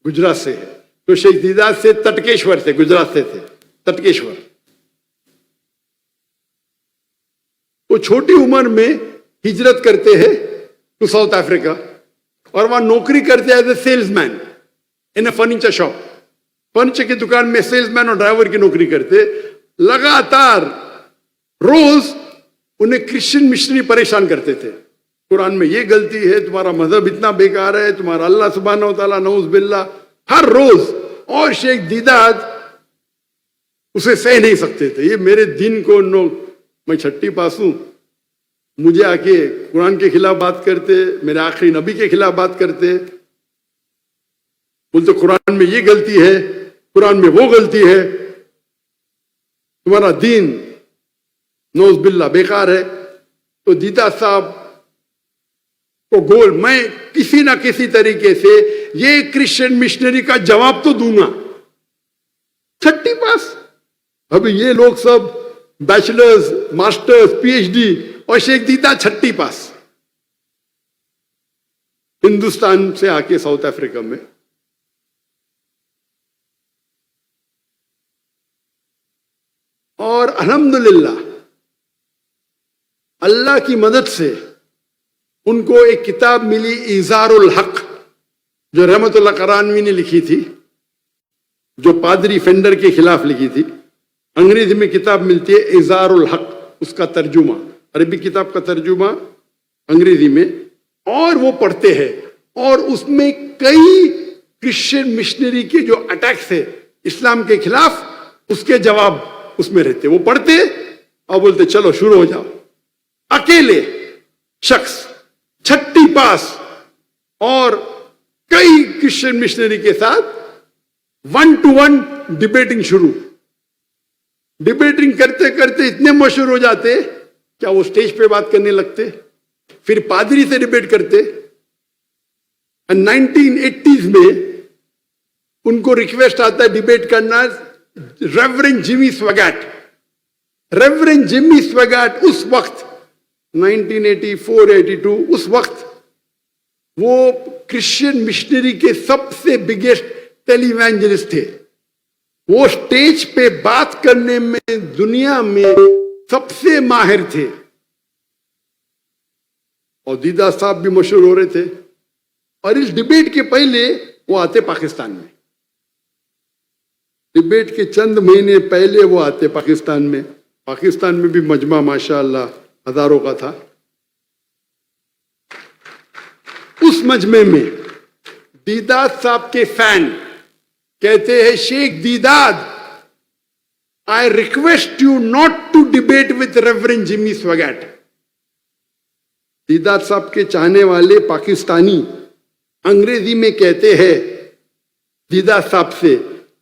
गुजरात से है, तो शेख दीदात से तटकेश्वर से, गुजरात से थे तटकेश्वर। वो छोटी उम्र में हिजरत करते हैं टू साउथ अफ्रीका और वहां नौकरी करते हैं as a salesman in a furniture shop. Furniture की दुकान में सेल्समैन और ड्राइवर की नौकरी करते। लगातार रोज उन्हें क्रिश्चियन मिशनरी परेशान करते थे, कुरान में ये गलती है, तुम्हारा मजहब इतना बेकार है, तुम्हारा अल्लाह सुब्हानहू व तआला नऊज़ बिल्लाह, हर रोज। और शेख दीदात उसे सह नहीं सकते थे। ये मेरे दिन को मैं छठी पास हूं, मुझे आके कुरान के खिलाफ बात करते, मेरे आखिरी नबी के खिलाफ बात करते, बोलते कुरान में ये गलती है, कुरान में वो गलती है, तुम्हारा दीन नऊज़ बिल्लाह बेकार है। तो दीदात साहब को गोल, मैं किसी ना किसी तरीके से ये क्रिश्चियन मिशनरी का जवाब तो दूंगा। छठी पास, अभी ये लोग सब बैचलर्स, मास्टर्स, पीएचडी, और शेख दीदात छठी पास, हिंदुस्तान से आके साउथ अफ्रीका में। और अल्हम्दुलिल्लाह अल्लाह की मदद से उनको एक किताब मिली, इज़ारुल हक, जो रहमतुल्लाह करानवी ने लिखी थी, जो पादरी फेंडर के खिलाफ लिखी थी। अंग्रेजी में किताब मिलती है इज़ारुल हक, उसका तर्जुमा, अरबी किताब का तर्जुमा अंग्रेजी में, और वो पढ़ते हैं और उसमें कई क्रिश्चियन मिशनरी के जो अटैक्स है इस्लाम के खिलाफ, उसके जवाब उसमें रहते। वो पढ़ते और बोलते चलो शुरू हो जाओ। अकेले शख्स, छठी पास और कई क्रिश्चियन मिशनरी के साथ 1-to-1 डिबेटिंग शुरू। डिबेटिंग करते करते इतने मशहूर हो जाते क्या वो स्टेज पे बात करने लगते, फिर पादरी से डिबेट करते। 1980s में उनको रिक्वेस्ट आता है डिबेट करना रेवरेंड जिमी स्वैगट। रेवरेंड जिमी स्वैगट उस वक्त 1984-82 उस वक्त वो क्रिश्चियन मिशनरी के सबसे बिगेस्ट टेलीवेंजलिस्ट थे। वो स्टेज पे बात करने में दुनिया में सबसे माहिर थे। और दीदा साहब भी मशहूर हो रहे थे। और इस डिबेट के पहले वो आते पाकिस्तान में, डिबेट के चंद महीने पहले वो आते पाकिस्तान में। पाकिस्तान में भी मजमा माशाअल्लाह हजारों का था। उस मजमे में दीदाद साहब के फैन कहते हैं, Sheikh Deedat, I request you not to debate with reverend Jimmy Swaggart. Deedat sahab के चाहने वाले पाकिस्तानी अंग्रेजी में कहते हैं दीदाद साहब से,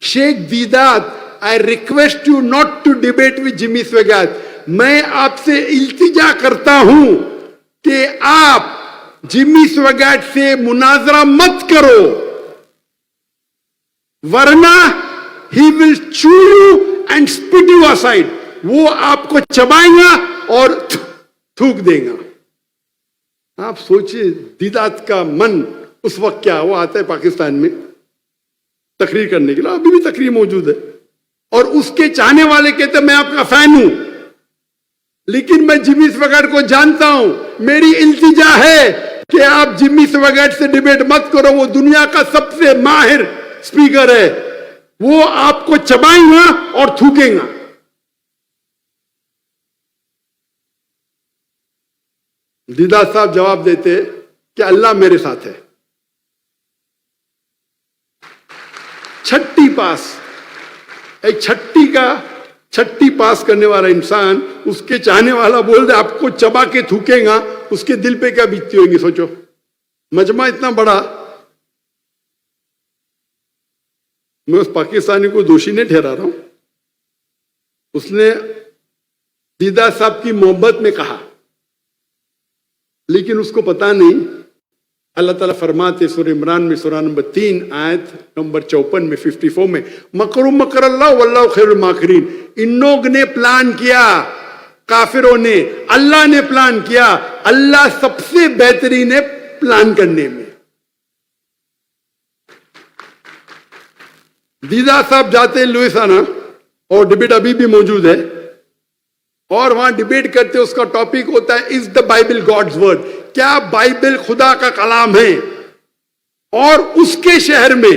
Sheikh Deedat, I request you not to debate with Jimmy Swaggart. मैं आपसे इल्तिजा करता हूं कि आप जिमी स्वैगट से मुनाजरा मत करो, वरना ही विल चू you and spit you aside. वो आपको चबाएगा और थूक देगा। आप सोचिए दीदात का मन उस वक्त क्या। वो आता है पाकिस्तान में तकरीर करने के लिए, अभी भी तकरीर मौजूद है, और उसके चाहने वाले कहते मैं आपका फैन हूं, लेकिन मैं जिमी स्वैगट को जानता हूं, मेरी इल्तिजा है कि आप जिमी स्वैगट से डिबेट मत करो। वो दुनिया का सबसे माहिर स्पीकर है, वो आपको चबाएगा और थूकेगा। दीदाद साहब जवाब देते कि अल्लाह मेरे साथ है। छठी पास, एक छठी पास करने वाला इंसान, उसके चाहने वाला बोल दे आपको चबा के थूकेगा, उसके दिल पे क्या बीतती होगी सोचो। मजमा इतना बड़ा। मैं उस पाकिस्तानी को दोषी नहीं ठहरा रहा हूं, उसने दीदाद साहब की मोहब्बत में कहा, लेकिन उसको पता नहीं अल्लाह ताला फरमाते सूरह इमरान में सूरह नंबर 3 आयत नंबर 54 में 54 में, मकरू मकर अल्लाह वल्लाहु खैरुल माकिरीन। इन लोग ने प्लान किया, काफिरों ने, अल्लाह ने प्लान किया। अल्लाह सबसे बेहतरीन है प्लान करने में। दीदा साहब जाते हैं लुइसियाना, और डिबेट अभी भी मौजूद है, और वहां डिबेट करते, उसका टॉपिक होता है is the Bible God's word, क्या बाइबल खुदा का कलाम है। और उसके शहर में,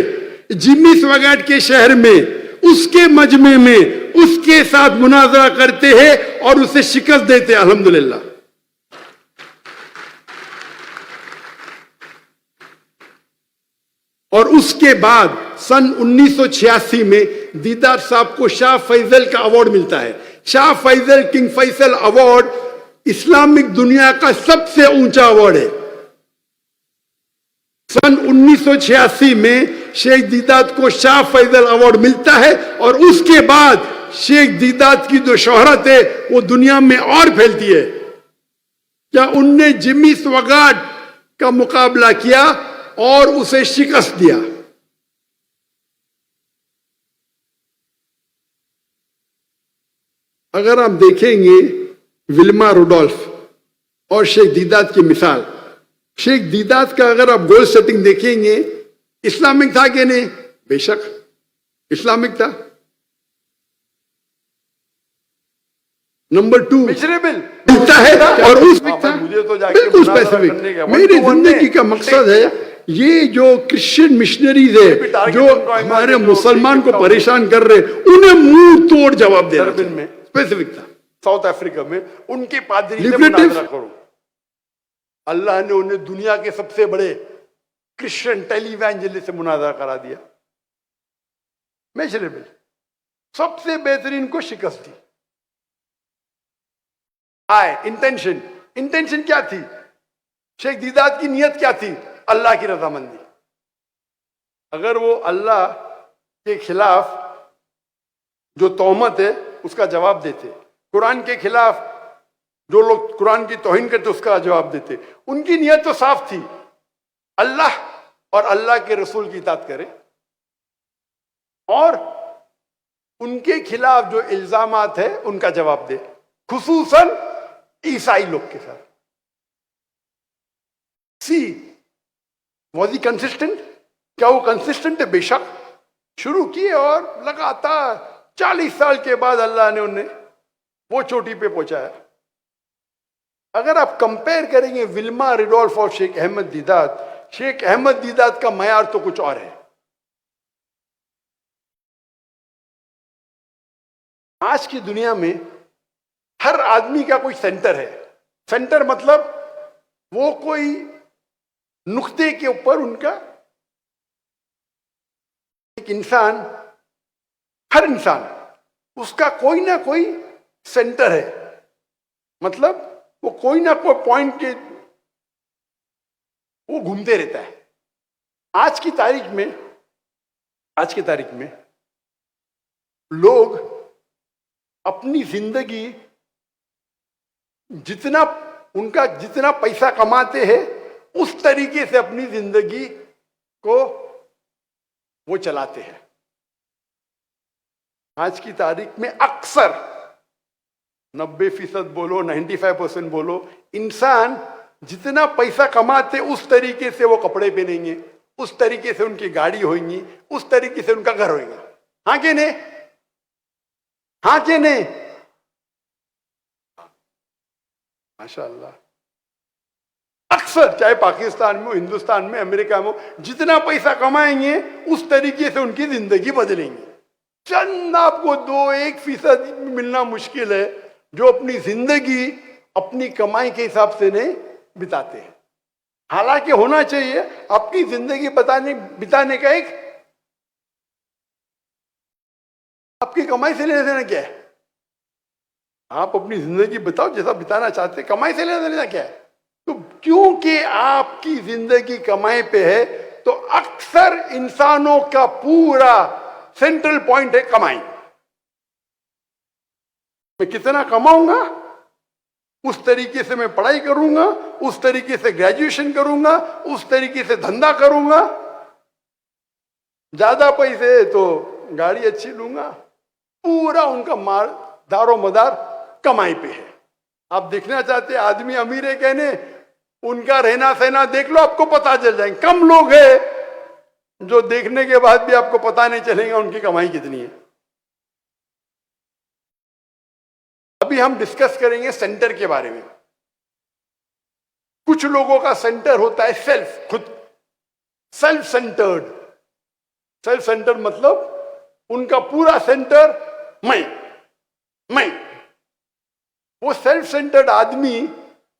जिमी स्वैगट के शहर में, उसके मजमे में उसके साथ मुनाजरा करते हैं और उसे शिकस्त देते हैं अल्हम्दुलिल्लाह। और उसके बाद सन 1986 में दीदार साहब को शाह फैसल का अवार्ड मिलता है। Shah Faisal, King Faisal award Islamic दुनिया का सबसे ऊंचा अवार्ड है। सन 1986 में शेख दीदात को शाह फैसल अवार्ड मिलता है, और उसके बाद शेख दीदात की जो शोहरत है वो दुनिया में और फैलती है। क्या उनने जिमी स्वैगट का मुकाबला किया और उसे शिकस्त दिया। अगर आप देखेंगे विल्मा रुडोल्फ और शेख दीदात की मिसाल, शेख दीदात का अगर आप गोल सेटिंग देखेंगे, इस्लामिक था कि नहीं? बेशक इस्लामिक था। नंबर 2 मिलता है, और उस मुझे तो जाके बिल्कुल स्पेसिफिक। मेरी जिंदगी का मकसद है ये जो क्रिश्चियन मिशनरीज है टारगेट जो उनको है, हमारे जो मुसलमान को एक परेशान कर रहे, उन्हें मुंह तोड़ जवाब देना डरबन चाहिए। में स्पेसिफिक था। साउथ अफ्रीका में उनके पादरी से Liberatives? मुनाजरा करो। अल्लाह ने उन्हें दुनिया के सबसे बड़े क्रिश्चियन टेलीवैंजलिस्ट से मुनाजरा करा दिया, मेजरेबल, सबसे बेहतरीन को शिकस्त दी। इंटेंशन, इंटेंशन क्या थी? शेख दीदात की नियत क्या थी? अल्लाह की रजामंदी। अगर वो अल्लाह के खिलाफ जो तोहमत है उसका जवाब देते, कुरान के खिलाफ जो लोग कुरान की तौहीन करते उसका जवाब देते, उनकी नियत तो साफ थी, अल्लाह और अल्लाह के रसूल की इताअत करे और उनके खिलाफ जो इल्जामात है उनका जवाब दे, खुसूसन ईसाई लोग के साथ। सी वॉज ही कंसिस्टेंट? क्या वो कंसिस्टेंट है? बेशक शुरू किए और लगातार 40 साल के बाद अल्लाह ने उन्हें वो चोटी पे पहुंचाया। अगर आप कंपेयर करेंगे विल्मा रिडोल्फ और शेख अहमद दीदात, शेख अहमद दीदात का मयार तो कुछ और है। आज की दुनिया में हर आदमी का कोई सेंटर है। सेंटर मतलब वो कोई नुक्ते के ऊपर उनका एक इंसान, हर इंसान उसका कोई ना कोई सेंटर है, मतलब वो कोई ना कोई पॉइंट के वो घूमते रहता है। आज की तारीख में लोग अपनी जिंदगी जितना पैसा कमाते हैं उस तरीके से अपनी जिंदगी को वो चलाते हैं। आज की तारीख में अक्सर 90% बोलो, 95% बोलो, इंसान जितना पैसा कमाते उस तरीके से वो कपड़े पहनेंगे, उस तरीके से उनकी गाड़ी होगी, उस तरीके से उनका घर होगा। हाँ कि नहीं? हाँ कि नहीं? माशाअल्लाह। अक्सर चाहे पाकिस्तान में हो, हिंदुस्तान में, अमेरिका में हो, जितना पैसा कमाएंगे उस तरीके से उनकी जिंदगी बदलेंगे। चंद आपको 2-1% मिलना मुश्किल है जो अपनी जिंदगी अपनी कमाई के हिसाब से नहीं बिताते हैं। हालांकि होना चाहिए, आपकी जिंदगी बिताने का एक आपकी कमाई से लेना देना क्या है? आप अपनी जिंदगी बताओ जैसा बिताना चाहते, कमाई से लेना देना क्या है? तो क्योंकि आपकी जिंदगी कमाई पे है तो अक्सर इंसानों का पूरा सेंट्रल पॉइंट है कमाई। मैं कितना कमाऊंगा उस तरीके से मैं पढ़ाई करूंगा, उस तरीके से ग्रेजुएशन करूंगा, उस तरीके से धंधा करूंगा। ज्यादा पैसे तो गाड़ी अच्छी लूंगा। पूरा उनका मार दारो मदार कमाई पे है। आप देखना चाहते आदमी अमीर है कहने, उनका रहना सहना देख लो, आपको पता चल जाएंगे। कम लोग हैं जो देखने के बाद भी आपको पता नहीं चलेगा उनकी कमाई कितनी है। अभी हम डिस्कस करेंगे सेंटर के बारे में। कुछ लोगों का सेंटर होता है सेल्फ, खुद, सेल्फ सेंटर्ड। सेल्फ सेंटर्ड मतलब उनका पूरा सेंटर मैं। वो सेल्फ सेंटर्ड आदमी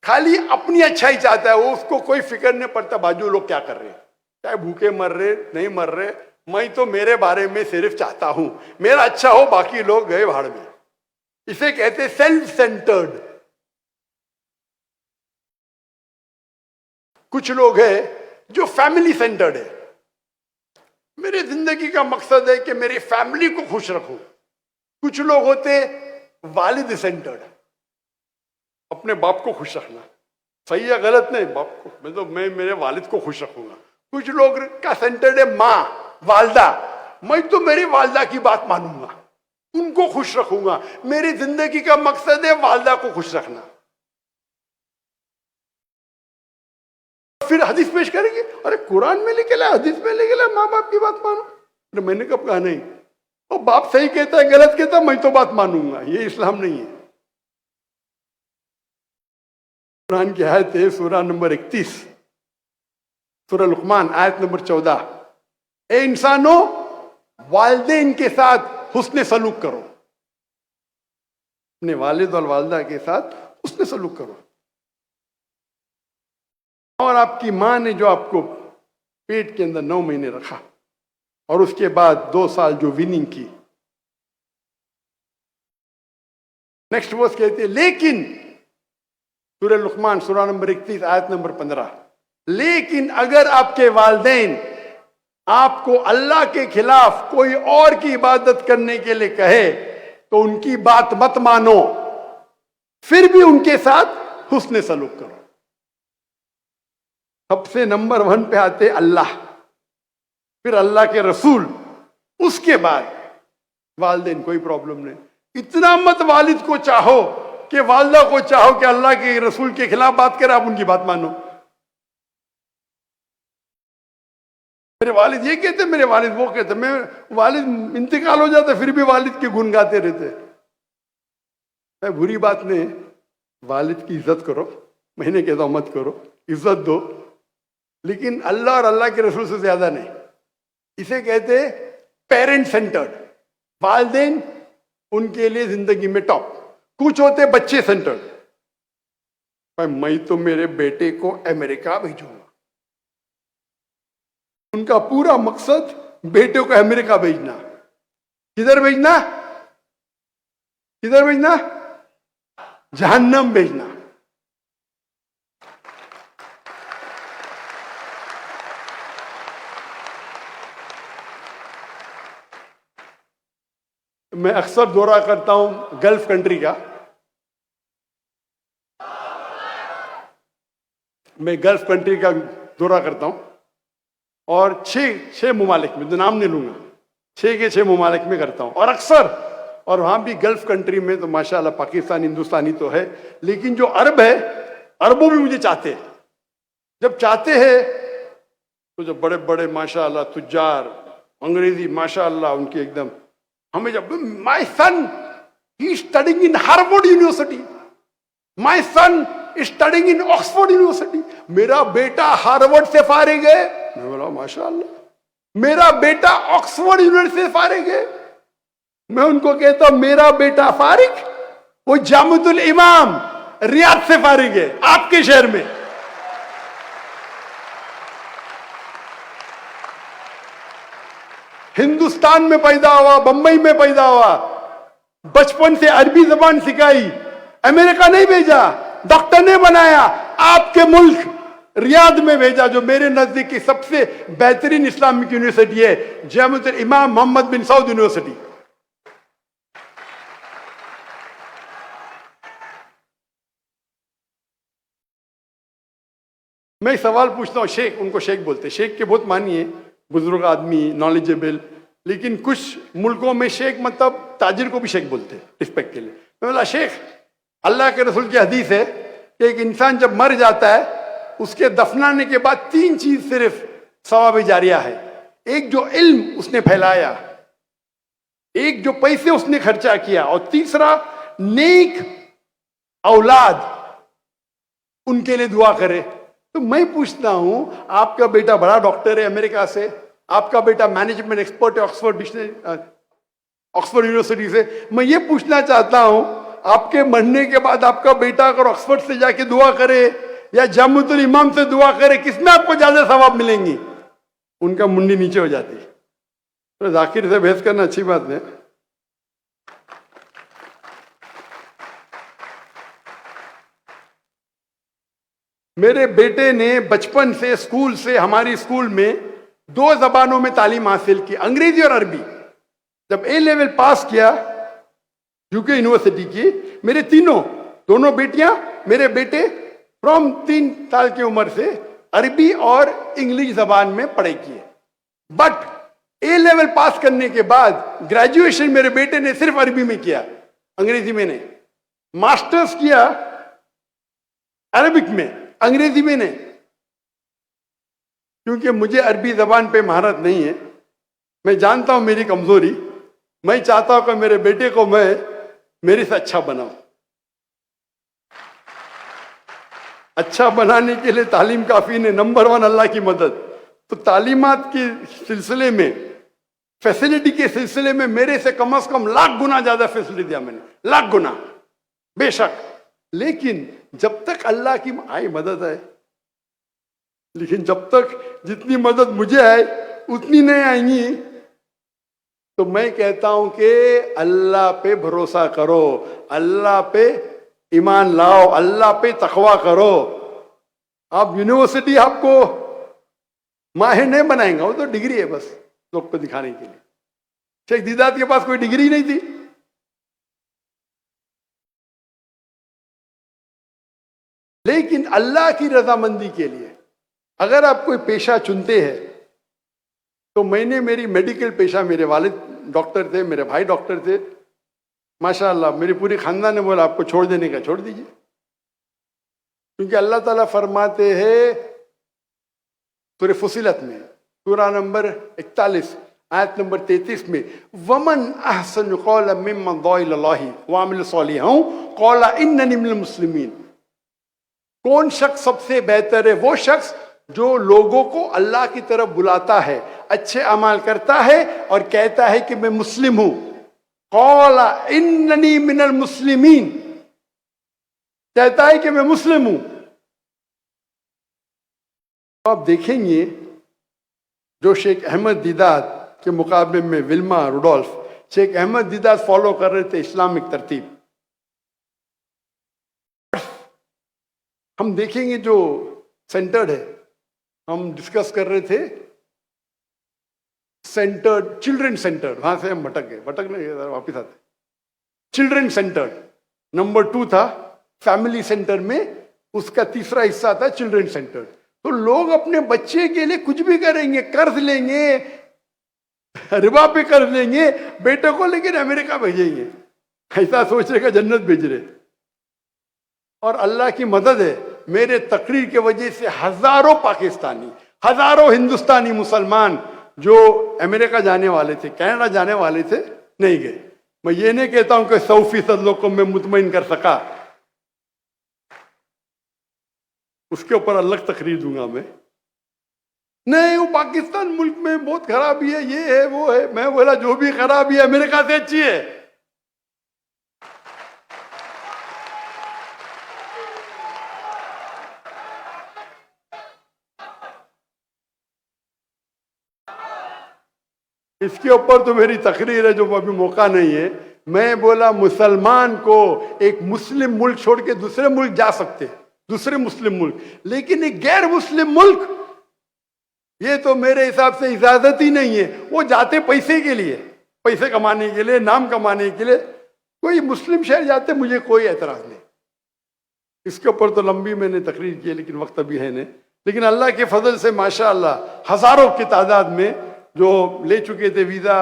खाली अपनी अच्छाई चाहता है, वो उसको कोई फिक्र नहीं पड़ता बाजू लोग क्या कर रहे हैं, चाहे भूखे मर रहे नहीं मर रहे, मैं तो मेरे बारे में सिर्फ चाहता हूं मेरा अच्छा हो, बाकी लोग गए भाड़ में। इसे कहते सेल्फ सेंटर्ड। कुछ लोग हैं जो फैमिली सेंटर्ड है। मेरी जिंदगी का मकसद है कि मेरी फैमिली को खुश रखूं। कुछ लोग होते वालिद सेंटर्ड, अपने बाप को खुश रखना। सही या गलत नहीं, बाप को मैं मेरे वालिद को खुश रखूंगा। कुछ लोग का सेंटर्ड है माँ, वालदा, मैं तो मेरी वालदा की बात मानूंगा, उनको खुश रखूंगा। मेरी जिंदगी का मकसद है वालदा को खुश रखना। फिर हदीस पेश करेंगे, अरे कुरान में लिखे है, हदीस में लिखे है, माँ बाप की बात मानो। अरे मैंने कब कहा नहीं, वो बाप सही कहता है गलत कहता है, मैं तो बात मानूंगा। ये इस्लाम नहीं है। कुरान की आयत है सूरा नंबर 31 सूरह लुकमान आयत नंबर 14, ए इंसानों, वालिदैन के साथ हुस्न सलूक करो, अपने वालिद और वालिदा के साथ हुस्न सलूक करो। और आपकी मां ने जो आपको पेट के अंदर 9 महीने रखा और उसके बाद 2 साल जो विनिंग की। नेक्स्ट वर्स कहते हैं, लेकिन सूरह लुकमान सूरह नंबर 31 आयत नंबर 15, लेकिन अगर आपके वालिदैन आपको अल्लाह के खिलाफ कोई और की इबादत करने के लिए कहे तो उनकी बात मत मानो, फिर भी उनके साथ हुस्न सलूक करो। सबसे नंबर 1 पे आते अल्लाह, फिर अल्लाह के रसूल, उसके बाद वालिदैन। कोई प्रॉब्लम नहीं। इतना मत वालिद को चाहो कि वालिदा को चाहो कि अल्लाह के रसूल के खिलाफ बात करे, आप उनकी बात मानो। मेरे वालिद ये कहते, मेरे वालिद वो कहते, मैं वालिद इंतकाल हो जाता फिर भी वालिद के गुण गाते रहते। मैं बुरी बात नहीं, वालिद की इज्जत करो, मैंने कहता हूं मत करो, इज्जत दो, लेकिन अल्लाह और अल्लाह के रसूल से ज्यादा नहीं। इसे कहते पेरेंट सेंटर्ड। वालिदैन उनके लिए जिंदगी में टॉप। कुछ होते बच्चे सेंटर्ड। मैं तो मेरे बेटे को अमेरिका भेजूंगा, उनका पूरा मकसद बेटे को अमेरिका भेजना। किधर भेजना? किधर भेजना? जहन्नम भेजना। मैं अक्सर दौरा करता हूं गल्फ कंट्री का। मैं गल्फ कंट्री का दौरा करता हूं और छह ममालिक में, तो नाम नहीं लूंगा, 6 के 6 ममालिक में करता हूं। और अक्सर, और वहां भी गल्फ कंट्री में तो माशाल्लाह पाकिस्तान हिंदुस्तानी तो है, लेकिन जो अरब है, अरबों भी मुझे चाहते हैं। जब चाहते हैं तो जो बड़े बड़े माशाल्लाह तुज्जार, अंग्रेजी माशाल्लाह उनकी एकदम, हमें जब my son he studying in Harvard University, my son studying in Oxford University, मेरा बेटा हार्वर्ड से फारिग है। मैं बोला माशाल्लाह। मेरा बेटा ऑक्सफोर्ड यूनिवर्सिटी से फारिग है। मैं उनको कहता हूं मेरा बेटा फारिग, वो जामिअतुल इमाम रियाद से फारिग है, आपके शहर में। हिंदुस्तान में पैदा हुआ, बंबई में पैदा हुआ, बचपन से अरबी जबान सिखाई, अमेरिका नहीं भेजा, डॉक्टर ने बनाया, आपके मुल्क रियाद में भेजा, जो मेरे नजदीक की सबसे बेहतरीन इस्लामिक यूनिवर्सिटी है, जामिअतुल इमाम मोहम्मद बिन सऊद यूनिवर्सिटी। मैं सवाल पूछता हूं, शेख, उनको शेख बोलते, शेख के बहुत मानी है, बुजुर्ग आदमी, नॉलेजेबल, लेकिन कुछ मुल्कों में शेख मतलब ताजिर को भी शेख बोलते हैं रिस्पेक्ट के लिए। मैं बोला शेख, अल्लाह के रसूल की हदीस है कि एक इंसान जब मर जाता है उसके दफनाने के बाद 3 चीज सिर्फ सवाब जारिया है। एक जो इल्म उसने फैलाया, एक जो पैसे उसने खर्चा किया, और तीसरा नेक औलाद उनके लिए दुआ करे। तो मैं पूछता हूं, आपका बेटा बड़ा डॉक्टर है अमेरिका से, आपका बेटा मैनेजमेंट एक्सपर्ट है ऑक्सफोर्ड यूनिवर्सिटी से, मैं ये पूछना चाहता हूं, आपके मरने के बाद आपका बेटा अगर ऑक्सफोर्ड से जाके दुआ करे या जामिअतुल इमाम से दुआ करे, किसमें आपको ज्यादा सवाब मिलेंगी? उनका मुंडी नीचे हो जाती है। तो जाकिर से बहस करना अच्छी बात है। मेरे बेटे ने बचपन से स्कूल से, हमारी स्कूल में 2 जबानों में तालीम हासिल की, अंग्रेजी और अरबी। जब ए लेवल पास किया यूके यूनिवर्सिटी की, मेरे दोनों बेटियां, मेरे बेटे फ्रॉम 3 साल की उम्र से अरबी और इंग्लिश जबान में पढ़ाई की है। बट ए लेवल पास करने के बाद ग्रेजुएशन मेरे बेटे ने सिर्फ अरबी में किया, अंग्रेजी में नहीं। मास्टर्स किया अरबिक में, अंग्रेजी में नहीं, क्योंकि मुझे अरबी जबान पे महारत नहीं है। मैं जानता हूं मेरी कमजोरी, मैं चाहता हूं कि मेरे बेटे को मैं मेरे से अच्छा बनाऊं, अच्छा बनाने के लिए तालीम काफी नहीं, नंबर 1 अल्लाह की मदद। तो तालीमात के सिलसिले में, फैसिलिटी के सिलसिले में मेरे से कम लाख गुना ज्यादा फैसिलिटी दिया मैंने, लाख गुना बेशक। लेकिन जब तक अल्लाह की आई मदद है, लेकिन जब तक जितनी मदद मुझे आए उतनी नहीं आएंगी, तो मैं कहता हूं कि अल्लाह पे भरोसा करो, अल्लाह पे ईमान लाओ, अल्लाह पे तकवा करो। आप यूनिवर्सिटी आपको माहिर नहीं बनाएंगे, वो तो डिग्री है बस लोग को दिखाने के लिए। शेख दीदात के पास कोई डिग्री नहीं थी, लेकिन अल्लाह की रजामंदी के लिए अगर आप कोई पेशा चुनते हैं, तो मैंने मेरी मेडिकल पेशा, मेरे वालिद डॉक्टर थे, मेरे भाई डॉक्टर थे, माशाअल्लाह मेरी पूरी खानदान ने बोला आपको छोड़ देने का छोड़ दीजिए, क्योंकि अल्लाह ताला फरमाते हैं सूरह फुसिलत में, सूरा नंबर 41 आयत नंबर 33 में, वमन अहसन कौला मिम्मन दुआ इलल्लाहि व अमिल सालिहान कौला इन्ननी मिनल मुस्लिमीन। कौन शख्स सबसे बेहतर है? वो शख्स जो लोगों को अल्लाह की तरफ बुलाता है, अच्छे अमाल करता है और कहता है कि मैं मुस्लिम हूं। कौला इन्ननी मिनल मुस्लिमीन, कहता है कि मैं मुस्लिम हूं। तो आप देखेंगे जो शेख अहमद दीदात के मुकाबले में Wilma Rudolph, Sheikh Ahmed Deedat follow कर रहे थे इस्लामिक तरतीब। हम देखेंगे जो सेंटर्ड है, हम डिस्कस कर रहे थे सेंटर्ड, चिल्ड्रन सेंटर्ड, वहां से हम भटकने वापिस आते। चिल्ड्रन सेंटर्ड नंबर 2 था, फैमिली सेंटर में उसका तीसरा हिस्सा था चिल्ड्रन सेंटर्ड। तो लोग अपने बच्चे के लिए कुछ भी करेंगे, कर्ज लेंगे, रिबा पे कर्ज लेंगे, बेटे को लेकर अमेरिका भेजेंगे, ऐसा सोच रहे का जन्नत भेज रहे। और अल्लाह की मदद है, मेरे तकरीर के वजह से हजारों पाकिस्तानी, हजारों हिंदुस्तानी मुसलमान जो अमेरिका जाने वाले थे, कनाडा जाने वाले थे, नहीं गए। मैं ये नहीं कहता हूं कि 100% लोग को मैं मुतमईन कर सका, उसके ऊपर अलग तकरीर दूंगा मैं। नहीं, वो पाकिस्तान मुल्क में बहुत खराबी है, ये है वो है। मैं बोला जो भी खराबी है अमेरिका से अच्छी है। इसके ऊपर तो मेरी तकरीर है जो अभी मौका नहीं है। मैं बोला मुसलमान को एक मुस्लिम मुल्क छोड़ के दूसरे मुल्क जा सकते, दूसरे मुस्लिम मुल्क, लेकिन एक गैर मुस्लिम मुल्क, ये तो मेरे हिसाब से इजाजत ही नहीं है। वो जाते पैसे के लिए, पैसे कमाने के लिए, नाम कमाने के लिए। कोई मुस्लिम शहर जाते मुझे कोई एतराज नहीं। इसके ऊपर तो लंबी मैंने तकरीर की, लेकिन वक्त अभी है नहीं। लेकिन अल्लाह के फजल से माशाअल्लाह हजारों की तादाद में जो ले चुके थे वीजा,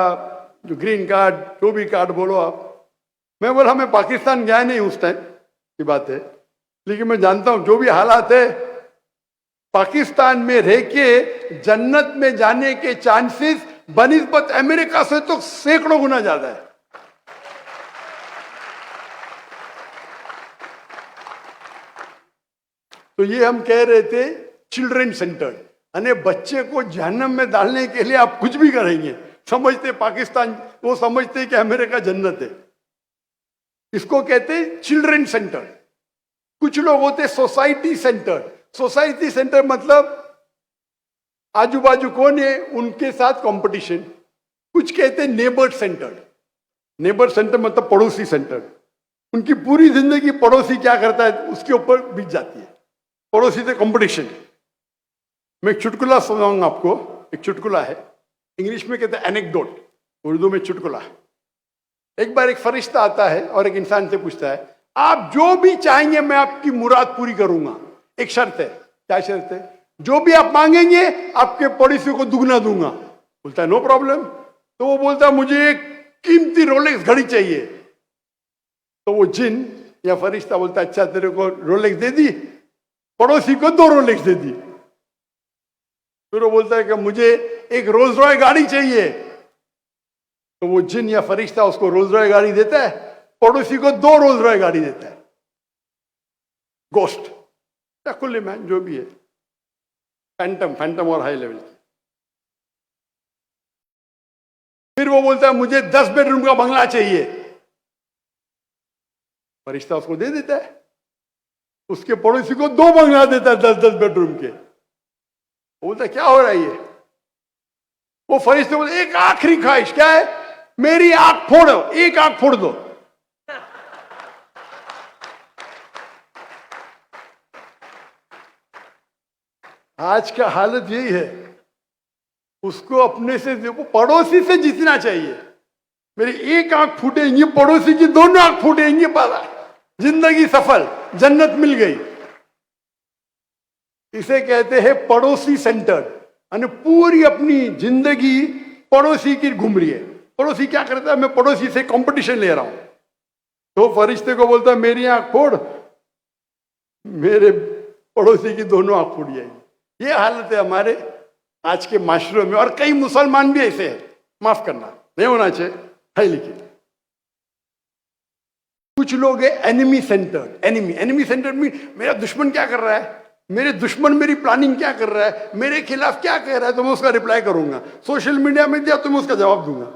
जो ग्रीन कार्ड, जो भी कार्ड बोलो आप। मैं बोला मैं पाकिस्तान गया नहीं उस टाइम की बात है, लेकिन मैं जानता हूं जो भी हालात है, पाकिस्तान में रह के जन्नत में जाने के चांसेस बनिस्बत अमेरिका से तो सैकड़ों गुना ज्यादा है। तो ये हम कह रहे थे चिल्ड्रन सेंटर, यानी बच्चे को जहन्नम में डालने के लिए आप कुछ भी करेंगे। समझते पाकिस्तान, वो समझते कि अमेरिका जन्नत है। इसको कहते हैं चिल्ड्रन सेंटर। कुछ लोग होते सोसाइटी सेंटर। सोसाइटी सेंटर मतलब आजू बाजू कौन है उनके साथ कंपटीशन। कुछ कहते हैं नेबर सेंटर। नेबर सेंटर मतलब पड़ोसी सेंटर। उनकी पूरी जिंदगी पड़ोसी क्या करता है उसके ऊपर बीत जाती है, पड़ोसी से कंपटीशन। मैं एक चुटकुला सुनाऊंगा आपको। एक चुटकुला है, इंग्लिश में कहते हैं एनेक्डोट, उर्दू में चुटकुला। एक बार एक फरिश्ता आता है और एक इंसान से पूछता है, आप जो भी चाहेंगे मैं आपकी मुराद पूरी करूंगा, एक शर्त है। क्या शर्त है? जो भी आप मांगेंगे आपके पड़ोसी को दुगना दूंगा। बोलता है नो प्रॉब्लम। तो वो बोलता है मुझे एक कीमती रोलेक्स घड़ी चाहिए। तो वो जिन या फरिश्ता बोलता है अच्छा तेरे को रोलेक्स दे दी, पड़ोसी को 2 रोलेक्स दे दी। फिर वो बोलता है कि मुझे एक रोल्स रॉय गाड़ी चाहिए। तो वो जिन या फरिश्ता उसको रोल्स रॉय गाड़ी देता है, पड़ोसी को 2 रोल्स रॉय गाड़ी देता है। गोश्त या कुल्ले मैन जो भी है, फैंटम और हाई लेवल की। फिर वो बोलता है मुझे 10 बेडरूम का बंगला चाहिए, फरिश्ता उसको दे देता है। उसके पड़ोसी को 2 बंगला देता है 10-10 बेडरूम के। वो बोलता है क्या हो रहा है ये? वो फरिश्ते बोलते एक आखिरी ख्वाहिश क्या है? मेरी आंख फोड़ो, एक आंख फोड़ दो। आज का हालत यही है, उसको अपने से देखो, पड़ोसी से जीतना चाहिए। मेरी एक आंख फूटेंगी, पड़ोसी की दोनों आंख फूटेंगी, पाला जिंदगी सफल, जन्नत मिल गई। इसे कहते हैं पड़ोसी सेंटर्ड, यानी पूरी अपनी जिंदगी पड़ोसी की घूम रही है। पड़ोसी क्या करता है? मैं पड़ोसी से कंपटीशन ले रहा हूं। तो फरिश्ते को बोलता है मेरी आंख फोड़, मेरे पड़ोसी की दोनों आंख फूट जाएगी। ये हालत है हमारे आज के माशरों में, और कई मुसलमान भी ऐसे हैं। माफ करना, नहीं होना चाहिए, है लेकिन कुछ लोग है एनिमी सेंटर्ड। एनिमी सेंटर्ड में मेरा दुश्मन क्या कर रहा है, मेरे दुश्मन मेरी प्लानिंग क्या कर रहा है, मेरे खिलाफ क्या कह रहा है, तो मैं उसका रिप्लाई करूंगा। सोशल मीडिया में दिया तो मैं उसका जवाब दूंगा।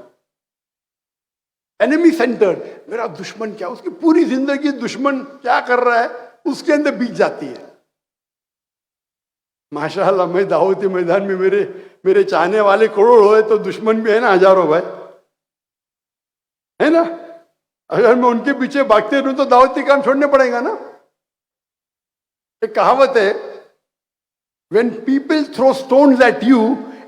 एनिमी सेंटर्ड, मेरा दुश्मन क्या, उसकी पूरी जिंदगी दुश्मन क्या कर रहा है उसके अंदर बीत जाती है। माशाअल्लाह, मैं दावती मैदान में मेरे चाहने वाले करोड़ हुए तो दुश्मन भी है ना हजारों भाई, है ना। अगर मैं उनके पीछे भागते रहूं तो दावती काम छोड़ने पड़ेगा ना। एक कहावत है, when people throw stones at you,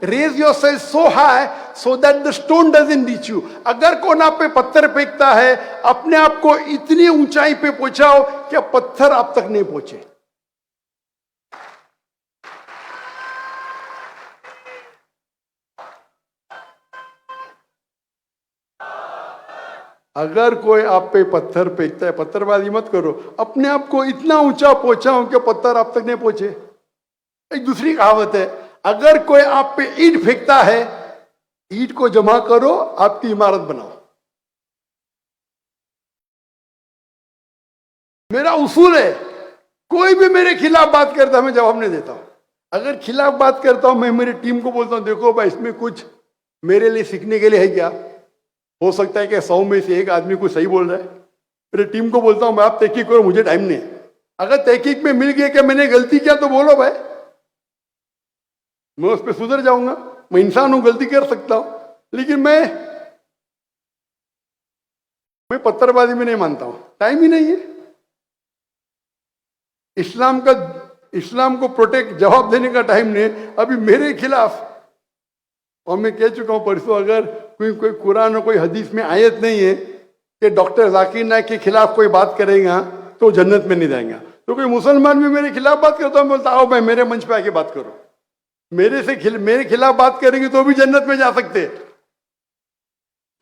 raise yourself so high so that the stone doesn't reach you। अगर कौन आप पे पत्थर फेंकता है, अपने आप को इतनी ऊंचाई पे पहुंचाओ कि पत्थर आप तक नहीं पहुंचे। अगर कोई आप पे पत्थर फेंकता है, पत्थरबाजी मत करो, अपने आप को इतना ऊंचा पहुंचाओ कि पत्थर आप तक नहीं पहुंचे। एक दूसरी कहावत है, अगर कोई आप पे ईंट फेंकता है, ईंट को जमा करो, आपकी इमारत बनाओ। मेरा उसूल है, कोई भी मेरे खिलाफ बात करता है मैं जवाब नहीं देता हूं। अगर खिलाफ बात करता हूं, मैं मेरी टीम को बोलता हूं देखो भाई इसमें कुछ मेरे लिए सीखने के लिए है क्या। हो सकता है कि 100 में से एक आदमी कुछ सही बोल रहा है, मेरी टीम को बोलता हूं मैं आप तहकीक करो, मुझे टाइम नहीं है। अगर तहकीक में मिल गया कि मैंने गलती किया तो बोलो भाई, मैं उस पर सुधर जाऊंगा। मैं इंसान हूं, गलती कर सकता हूं, लेकिन मैं पत्थरबाजी में नहीं मानता हूं, टाइम ही नहीं है। इस्लाम को प्रोटेक्ट जवाब देने का टाइम नहीं। अभी मेरे खिलाफ, और मैं कह चुका हूं परसों, अगर कोई कुरान और कोई हदीस में आयत नहीं है कि डॉक्टर जाकिर नाइक के खिलाफ कोई बात करेगा तो जन्नत में नहीं जाएगा, तो कोई मुसलमान भी मेरे खिलाफ बात करता हूं, बोलता आओ भाई मेरे मंच पे आके बात करो। मेरे खिलाफ बात करेंगे तो भी जन्नत में जा सकते।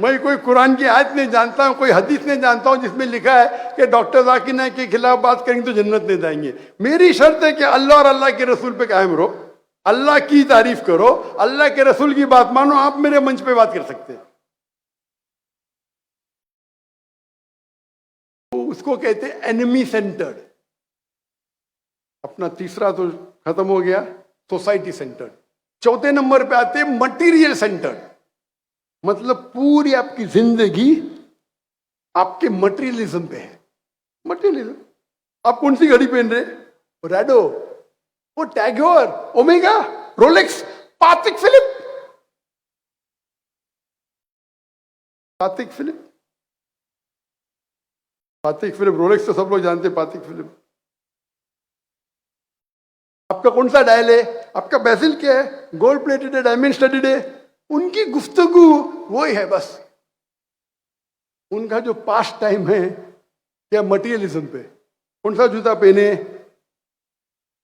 मैं कोई कुरान की आयत नहीं जानता हूं, कोई हदीस नहीं जानता हूं जिसमें लिखा है कि डॉक्टर जाकिर नाइक के खिलाफ बात करेंगे तो जन्नत नहीं जाएंगे। मेरी शर्त है कि अल्लाह और अल्लाह के रसूल पे कायम रहो, अल्लाह की तारीफ करो, अल्लाह के रसूल की बात मानो। आप मेरे मंच पे बात कर सकते हैं। तो उसको कहते हैं एनिमी सेंटर्ड। अपना तीसरा तो खत्म हो गया, सोसाइटी सेंटर्ड। चौथे नंबर पे आते हैं मटीरियल सेंटर्ड, मतलब पूरी आपकी जिंदगी आपके मटीरियलिज्म पे है। मटीरियलिज्म, आप कौन सी घड़ी पहन रहे? रैडो, वो TAG Heuer, Omega, Rolex, Patek Philippe. Rolex तो सब लोग जानते हैं। पातिक फिलिप, आपका कौन सा डायल है, आपका बेसिल क्या है, गोल्ड प्लेटेड है, डायमंड स्टडीड है। उनकी गुफ्तगू वही है बस। उनका जो पास्ट टाइम है क्या मटीरियलिज्म पे। कौन सा जूता पहने,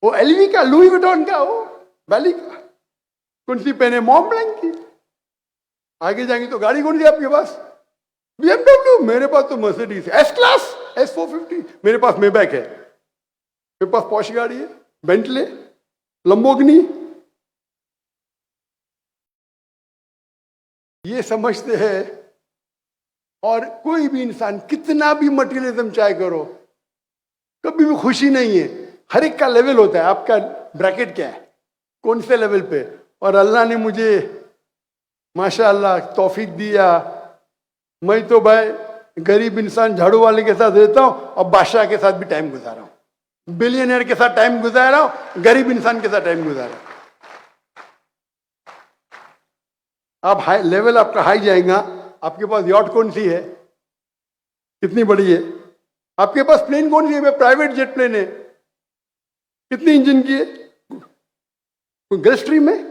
वो एलवी का, लुई विटॉन का, वो बैली का। कौन सी पहने, मॉन्ट ब्लैंक की। आगे जाएंगे तो गाड़ी कौन सी आपके पास, BMW। मेरे पास तो मर्सिडीज है, एस क्लास, S450। मेरे पास मेबैक है, मेरे पास पॉश गाड़ी है, बेंटले, लंबोर्गिनी। ये समझते हैं। और कोई भी इंसान कितना भी मटीरियलिज्म चाहे करो, कभी भी खुशी नहीं है। हर एक का लेवल होता है, आपका ब्रैकेट क्या है, कौन से लेवल पे। और अल्लाह ने मुझे माशाअल्लाह तौफीक दिया। मैं तो भाई गरीब इंसान झाड़ू वाले के साथ रहता हूं और बादशाह के साथ भी टाइम गुजारा हूं, बिलियनर के साथ टाइम गुजारा हूं, गरीब इंसान के साथ टाइम गुजारा। आप हाई लेवल आपका हाई जाएगा। आपके पास यॉट कौन सी है, कितनी बड़ी है? आपके पास प्लेन कौन सी है? प्राइवेट जेट प्लेन है, कितनी इंजन की है? गल्फ स्ट्रीम में।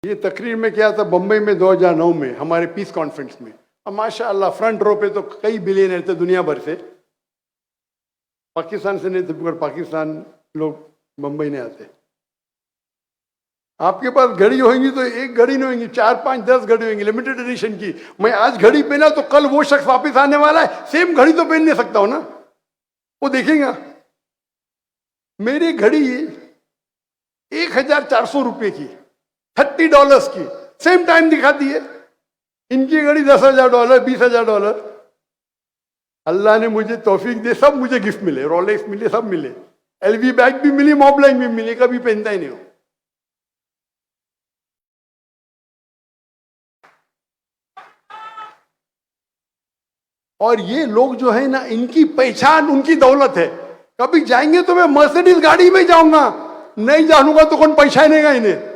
ये तकरीर में क्या था बंबई में 2009 में हमारे पीस कॉन्फ्रेंस में, और माशाअल्लाह फ्रंट रो पे तो कई बिलियनर थे दुनिया भर से, पाकिस्तान से नहीं थे, मगर पाकिस्तान लोग मुंबई नहीं आते। आपके पास घड़ी होगी तो एक घड़ी नहीं होगी, 4, 5, 10 घड़ी होंगी लिमिटेड एडिशन की। मैं आज घड़ी पहना तो कल वो शख्स वापस आने वाला है, सेम घड़ी तो पहन नहीं सकता हूं ना, वो देखेगा। मेरी घड़ी 1400 रुपए की, $30 की, सेम टाइम दिखाती है। इनकी घड़ी $10,000, $20,000। अल्लाह ने मुझे तौफीक दे, सब मुझे गिफ्ट मिले, रोलेक्स मिले, सब मिले, LV बैग भी मिली, मॉबलैंक भी मिली, कभी पहनता ही नहीं हो। और ये लोग जो है ना, इनकी पहचान उनकी दौलत है। कभी जाएंगे तो मैं मर्सिडीज गाड़ी में जाऊंगा, नहीं जानूंगा तो कौन पहचानेगा इन्हें।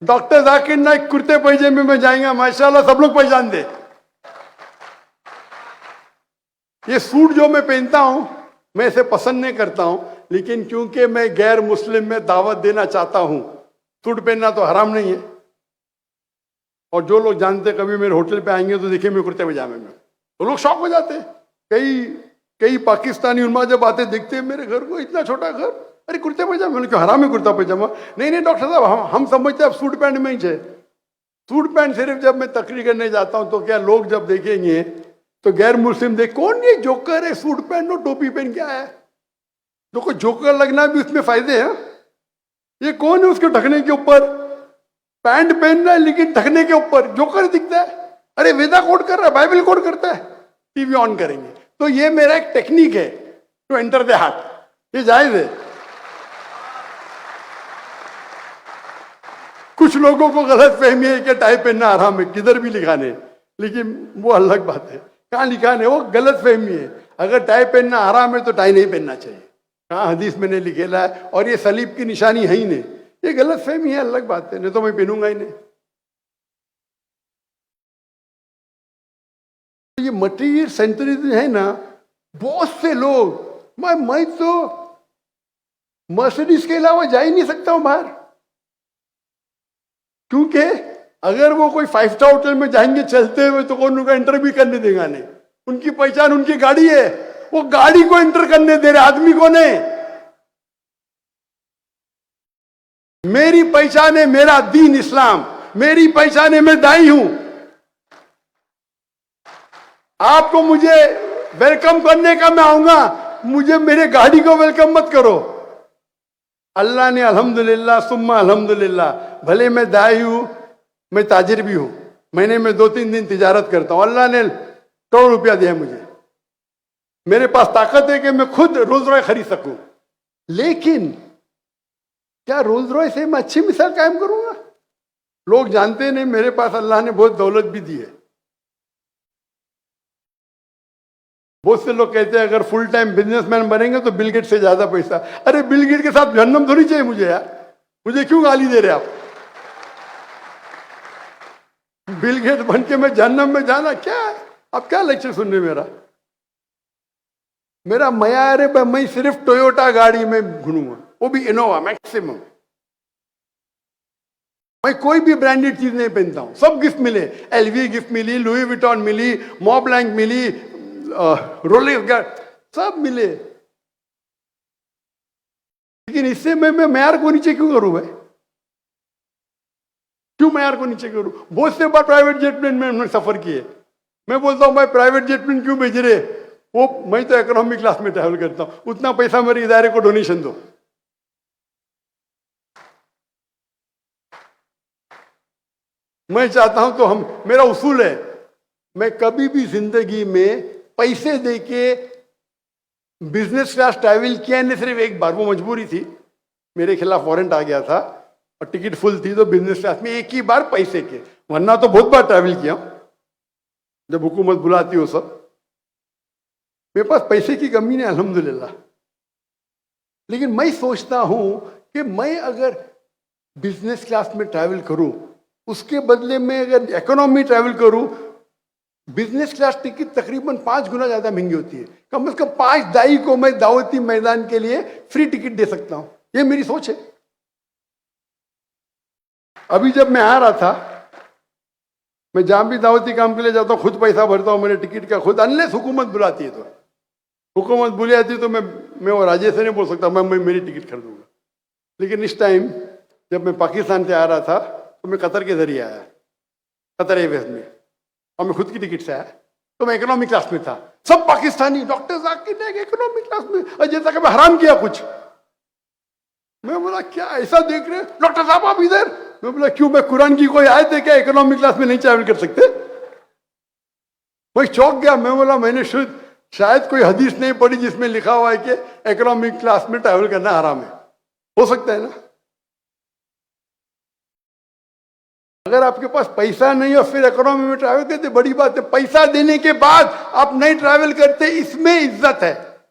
डॉक्टर जाकिर नाइक कुर्ते पैजामे में जाएंगे, माशाल्लाह सब लोग पहचान दे। ये सूट जो मैं पहनता हूं, मैं इसे पसंद नहीं करता हूं, लेकिन क्योंकि मैं गैर मुस्लिम में दावत देना चाहता हूं, सूट पहनना तो हराम नहीं है। और जो लोग जानते कभी मेरे होटल पे आएंगे तो देखिए मैं कुर्ते पजामे में, तो लोग शौक हो जाते हैं। कई पाकिस्तानी उन्मा जब आते देखते हैं मेरे घर को, इतना छोटा घर, अरे कुर्ते पजामा, मैंने क्यों हराम है कुर्ता पजामा? नहीं डॉक्टर साहब, हम समझते हैं आप सूट पैंट में ही है। सूट पैंट सिर्फ जब मैं तकरीर करने जाता हूं तो क्या लोग जब देखेंगे तो गैर मुस्लिम देख, कौन ये जोकर है, सूट पैंट और टोपी पहन के आया है। देखो जोकर लगना भी उसमें फायदे हैं। ये कौन है उसके ढकने के ऊपर, पैंट पहन रहा है लेकिन ढकने के ऊपर जोकर दिखता है। अरे वेदा कोड कर रहा है, बाइबल कोड करता है। टीवी ऑन करेंगे तो ये मेरा एक टेक्निक है टू एंटर द हार्ट, ये जायज है। कुछ लोगों को गलत फहमी है कि टाई पहनना आराम है, किधर भी लिखा नहीं, लेकिन वो अलग बात है। कहाँ लिखा नहीं, वो गलत फहमी है। अगर टाई पहनना आराम है तो टाई नहीं पहनना चाहिए, कहाँ हदीस में नहीं लिखेला है। और ये सलीब की निशानी है ही नहीं, ये गलत फहमी है, अलग बात है, नहीं तो मैं पहनूंगा ही नहीं। ये मटीरियल सेंचुरी है ना, बहुत से लोग, मैं तो मर्सिडीज के अलावा जा ही नहीं सकता हूं बाहर, क्योंकि अगर वो कोई 5 स्टार होटल में जाएंगे चलते हुए तो कौन उनका एंटर भी करने देगा नहीं। उनकी पहचान उनकी गाड़ी है, वो गाड़ी को एंटर करने दे रहे, आदमी को नहीं। मेरी पहचान है मेरा दीन इस्लाम, मेरी पहचान है मैं दाई हूं। आपको मुझे वेलकम करने का मैं आऊंगा, मुझे मेरे गाड़ी को वेलकम मत करो। अल्लाह ने अल्हम्दुलिल्लाह सुम्मा अल्हम्दुलिल्लाह, भले मैं दाई हूं, मैं ताजिर भी हूं, महीने में 2-3 दिन तिजारत करता हूं। अल्लाह ने करोड़ रुपया दिया मुझे, मेरे पास ताकत है कि मैं खुद रोल्स रॉयस खरीद सकूं। लेकिन क्या रोल्स रॉयस से मैं अच्छी मिसाल कायम करूंगा? लोग जानते नहीं मेरे पास अल्लाह ने बहुत दौलत भी दी है। बहुत से लोग कहते हैं अगर फुल टाइम बिजनेसमैन बनेंगे तो बिल गेट से ज्यादा पैसा। अरे बिल गेट के साथ जहन्नम थोड़ी चाहिए मुझे यार, मुझे क्यों गाली दे रहे आप? बिल गेट बन के मैं जहन्नम में जाना क्या है? आप क्या लेक्चर सुनने मेरा मयार है, मैं सिर्फ टोयोटा गाड़ी में घूमूंगा, वो भी इनोवा मैक्सिमम। मैं कोई भी ब्रांडेड चीज नहीं पहनता हूं, सब गिफ्ट मिले, एलवी गिफ्ट मिली, लुई विटॉन मिली, मॉब्लैंक मिली, रोलेक्स सब मिले। लेकिन इससे मैं मैयार को नीचे क्यों करूं भाई? क्यों मैयार को नीचे करूं? बहुत से बार प्राइवेट जेट प्लेन में हमने सफर किए, मैं बोलता हूं भाई प्राइवेट जेट प्लेन क्यों भेज रहे? वो मैं तो इकोनॉमिक क्लास में ट्रैवल करता हूं, उतना पैसा मेरे इदारे को डोनेशन दो। मैं चाहता हूं तो मेरा उसूल है, मैं कभी भी जिंदगी में पैसे देके बिजनेस क्लास ट्रैवल किया नहीं सिर्फ एक बार, वो मजबूरी थी, मेरे खिलाफ वारंट आ गया था और टिकट फुल थी, तो बिजनेस क्लास में एक ही बार पैसे के, वरना तो बहुत बार ट्रैवल किया जब हुकूमत बुलाती हो सब। मेरे पास पैसे की कमी नहीं अल्हम्दुलिल्लाह, लेकिन मैं सोचता हूं कि मैं अगर बिजनेस क्लास में ट्रैवल करूं, उसके बदले में अगर इकोनॉमी ट्रैवल करूं, बिजनेस क्लास टिकट तकरीबन 5 गुना ज्यादा महंगी होती है। कम से कम 5 दाई को मैं दावती मैदान के लिए फ्री टिकट दे सकता हूं, ये मेरी सोच है। अभी जब मैं आ रहा था, मैं जहां भी दावती काम के लिए जाता हूं खुद पैसा भरता हूं मेरे टिकट का खुद, अनलेस हुकूमत बुलाती है। तो हुकूमत बुलाती तो मैं वो राजेश से नहीं बोल सकता मैं मेरी टिकट खरीदूंगा। लेकिन इस टाइम जब मैं पाकिस्तान से आ रहा था तो मैं कतर के जरिए आया, कतर एयरवेज में, और मैं खुद की टिकट से आया, तो मैं इकोनॉमिक क्लास में था। सब पाकिस्तानी डॉक्टर जाकिर ने इकोनॉमिक क्लास में, और जैसा कि मैं हराम किया कुछ। मैं बोला क्या ऐसा देख रहे डॉक्टर साहब आप इधर? मैं बोला क्यों, मैं कुरान की कोई आयत है क्या इकोनॉमिक क्लास में नहीं ट्रैवल कर सकते? मैं चौंक गया। मैं बोला मैंने शायद कोई हदीस नहीं पढ़ी जिसमें लिखा हुआ है कि इकोनॉमिक क्लास में ट्रैवल करना हराम है। हो सकता है ना, अगर आपके पास पैसा नहीं और फिर इकोनॉमी में ट्रैवल करते बड़ी बात है। पैसा देने के बाद आप नहीं ट्रैवल करते, इसमें इज्जत है।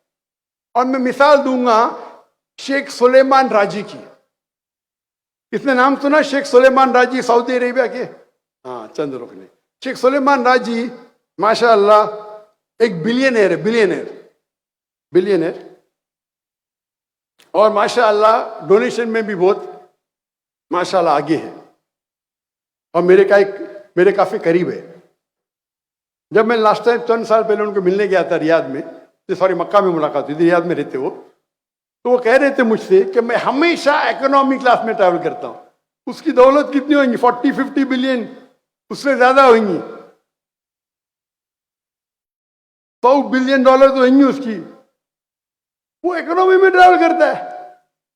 और मैं मिसाल दूंगा शेख सुलेमान राजी की। किसने नाम सुना शेख सुलेमान राजी, सऊदी अरेबिया के? हाँ, चंद लोग ने। शेख सुलेमान राजी माशाअल्लाह एक बिलियनर है, बिलियनर, और माशाअल्लाह डोनेशन में भी बहुत माशाअल्लाह आगे है, और मेरे काफी करीब है। जब मैं लास्ट टाइम चंद साल पहले उनको मिलने गया था रियाद में, सॉरी मक्का में मुलाकात हुई थी, रियाद में रहते वो, तो वो कह रहे थे मुझसे कि मैं हमेशा इकोनॉमी क्लास में ट्रैवल करता हूं। उसकी दौलत कितनी होगी? 40-50 बिलियन, उससे ज्यादा होंगी। $100 बिलियन तो होंगी उसकी। वो इकोनॉमी में ट्रैवल करता है।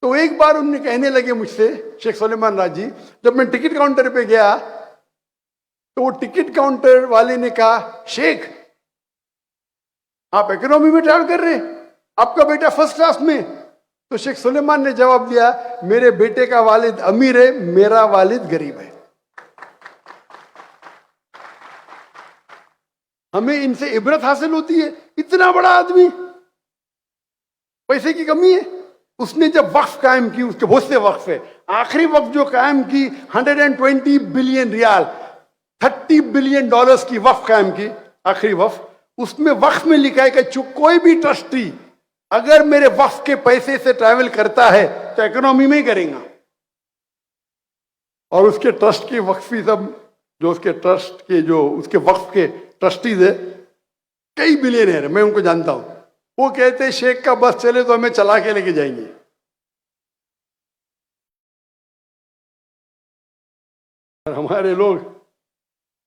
तो एक बार उन्हें कहने लगे मुझसे शेख सुलेमान राजी, जब मैं टिकट काउंटर पे गया तो वो टिकट काउंटर वाले ने कहा शेख आप इकोनॉमी में ट्रैवल कर रहे हैं, आपका बेटा फर्स्ट क्लास में? तो शेख सुलेमान ने जवाब दिया मेरे बेटे का वालिद अमीर है, मेरा वालिद गरीब है। हमें इनसे इबरत हासिल होती है। इतना बड़ा आदमी, पैसे की कमी है। उसने जब वक्फ कायम की, उसके बहुत से वक्फ है, आखिरी वक्फ जो कायम की 120 बिलियन रियाल, $30 बिलियन की वक्फ कायम की, आखिरी वक्फ। उसमें वक्फ में लिखा है कि कोई भी ट्रस्टी अगर मेरे वक्फ के पैसे से ट्रैवल करता है तो इकोनॉमी में ही करेगा। और उसके ट्रस्ट के वक्फी सब जो उसके ट्रस्ट के जो उसके वक्फ के ट्रस्टीज है, कई बिलियनर है, मैं उनको जानता हूं। वो कहते हैं शेख का बस चले तो हमें चला के लेके जाएंगे। और हमारे लोग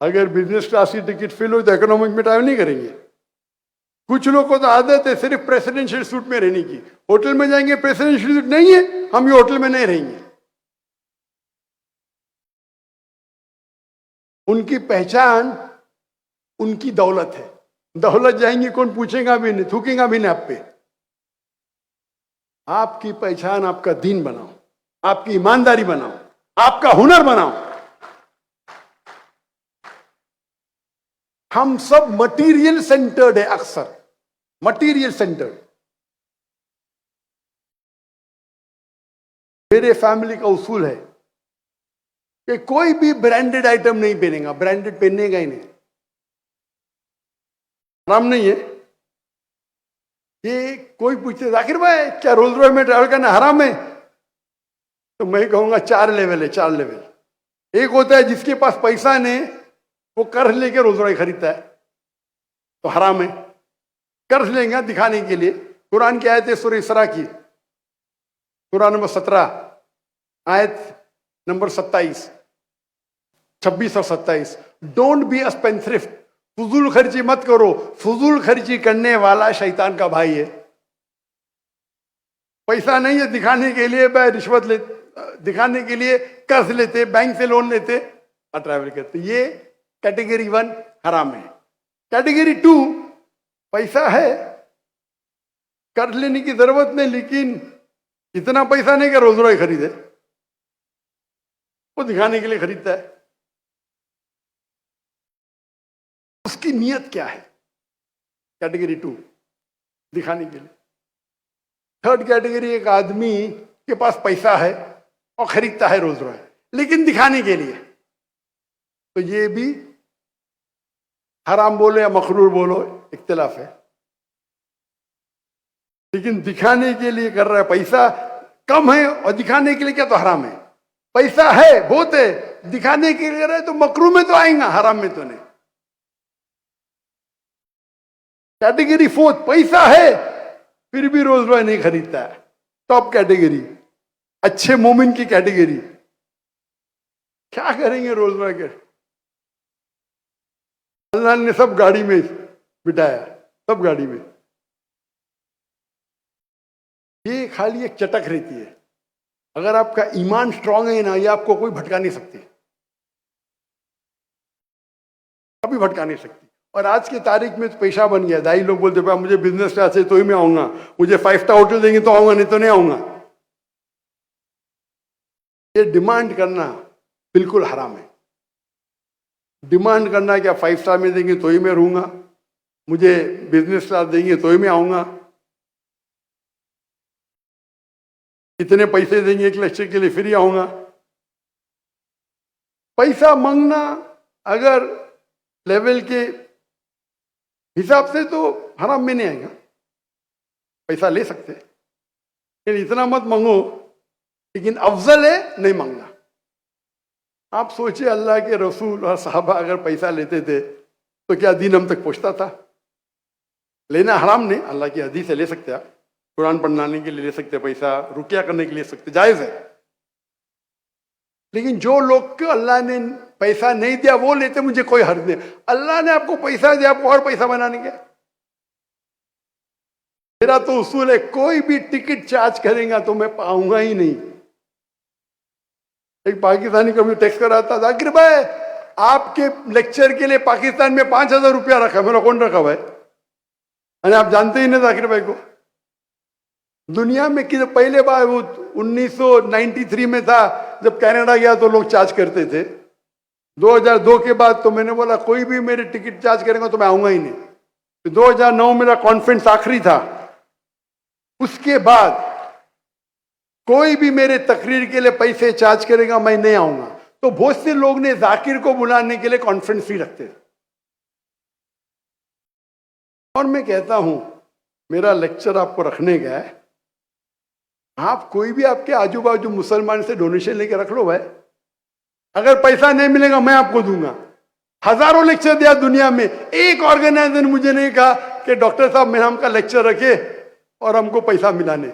अगर बिजनेस क्लास की टिकट फिल हो तो इकोनॉमिक में ट्रैवल नहीं करेंगे। कुछ लोग को तो आदत है सिर्फ प्रेसिडेंशियल सूट में रहने की। होटल में जाएंगे प्रेसिडेंशियल सूट नहीं है, हम ये होटल में नहीं रहेंगे। उनकी पहचान उनकी दौलत है। दौलत जाएंगी कौन पूछेगा भी नहीं, थूकेगा भी नहीं आप पे। आपकी पहचान आपका दीन बनाओ, आपकी ईमानदारी बनाओ, आपका हुनर बनाओ। हम सब मटेरियल सेंटर्ड है, अक्सर मटेरियल सेंटर्ड। मेरे फैमिली का उसूल है कि कोई भी ब्रांडेड आइटम नहीं पहनेगा, ब्रांडेड पहनेगा ही नहीं, हराम नहीं है। ये कोई पूछते जाकिर भाई क्या रोल्स रॉयस में ट्रैवल करना हराम है? तो मैं कहूंगा 4 लेवल है, 4 लेवल। एक होता है जिसके पास पैसा नहीं, वो कर्ज लेके रोल्स रॉयस खरीदता है तो हराम है। कर्ज लेंगे दिखाने के लिए। कुरान की आयत है सूरह इसरा की, कुरान नंबर 17 आयत नंबर 26 और 27। डोंट बी अ स्पेंथ्रिफ्ट, फजूल खर्ची मत करो। फजूल खर्ची करने वाला शैतान का भाई है। पैसा नहीं है दिखाने के लिए, रिश्वत ले दिखाने के लिए कर्ज लेते, बैंक से लोन लेते और ट्रैवल करते। ये कैटेगरी 1 हराम है। कैटेगरी 2 पैसा है कर लेने की जरूरत नहीं, लेकिन इतना पैसा नहीं कि रोज रॉय खरीदे, वो दिखाने के लिए खरीदता है। उसकी नीयत क्या है? कैटेगरी 2, दिखाने के लिए। थर्ड कैटेगरी, एक आदमी के पास पैसा है और खरीदता है रोज रॉय, लेकिन दिखाने के लिए, तो ये भी हराम बोलो या मकरूर बोलो, इख्तिलाफ है। लेकिन दिखाने के लिए कर रहा है, पैसा कम है और दिखाने के लिए क्या, तो हराम है। पैसा है बहुत है, दिखाने के लिए कर रहा है तो मकरूह में तो आएगा, हराम में तो नहीं। कैटेगरी 4, पैसा है फिर भी रोज रॉय नहीं खरीदता है, टॉप कैटेगरी, अच्छे मोमिन की कैटेगरी। क्या करेंगे रोज रॉय के? अल्लाह ने सब गाड़ी में बिठाया, सब गाड़ी में। ये खाली एक चटक रहती है। अगर आपका ईमान स्ट्रांग है ना, ये आपको कोई भटका नहीं सकती, कभी भटका नहीं सकती। और आज की तारीख में तो पेशा बन गया। दाई लोग बोलते भाई मुझे बिजनेस क्लास है तो ही मैं आऊंगा, मुझे 5 स्टार होटल देंगे तो आऊंगा, नहीं तो नहीं आऊंगा। ये डिमांड करना बिल्कुल हराम है। डिमांड करना कि आप 5 स्टार में देंगे तो ही मैं रहूंगा, मुझे बिजनेस क्लास देंगे तो ही मैं आऊंगा, इतने पैसे देंगे 1 लेक्चर के लिए फिर ही आऊंगा। पैसा मांगना अगर लेवल के हिसाब से तो हराम में नहीं आएगा, पैसा ले सकते, लेकिन इतना मत मांगो। लेकिन अफजल है नहीं मांगना। आप सोचिए, अल्लाह के रसूल और साहबा अगर पैसा लेते थे तो क्या दीन हम तक पहुंचता था? लेना हराम नहीं, अल्लाह की हदीस से ले सकते आप, कुरान पढ़ाने के लिए ले सकते, पैसा रुकिया करने के लिए ले सकते, जायज है। लेकिन जो लोग को अल्लाह ने पैसा नहीं दिया वो लेते, मुझे कोई हर्ज नहीं। अल्लाह ने आपको पैसा दिया, आपको और पैसा बनाने का। मेरा तो उसूल है, कोई भी टिकट चार्ज करेगा तो मैं पाऊंगा ही नहीं। एक पाकिस्तानी कभी टेक्स्ट कर रहा था, जाकिर भाई आपके लेक्चर के लिए पाकिस्तान में 5000 रुपया रखा। मेरा कौन रखा भाई? अरे आप जानते ही नहीं जाकिर भाई को। दुनिया में कि पहले बार वो 1993 में था, जब कनाडा गया तो लोग चार्ज करते थे। 2002 के बाद तो मैंने बोला कोई भी मेरे टिकट चार्ज करेगा तो मैं आऊंगा ही नहीं। तो 2009 मेरा कॉन्फ्रेंस आखिरी था, उसके बाद कोई भी मेरे तकरीर के लिए पैसे चार्ज करेगा मैं नहीं आऊंगा। तो बहुत से लोग ने जाकिर को बुलाने के लिए कॉन्फ्रेंस ही रखते थे। और मैं कहता हूं मेरा लेक्चर आपको रखने का है, आप कोई भी आपके आजू बाजू मुसलमान से डोनेशन लेके रख लो भाई। अगर पैसा नहीं मिलेगा मैं आपको दूंगा। हजारों लेक्चर दिया दुनिया में, एक ऑर्गेनाइजर ने मुझे नहीं कहा कि डॉक्टर साहब मेरा हमका लेक्चर रखे और हमको पैसा मिलाने।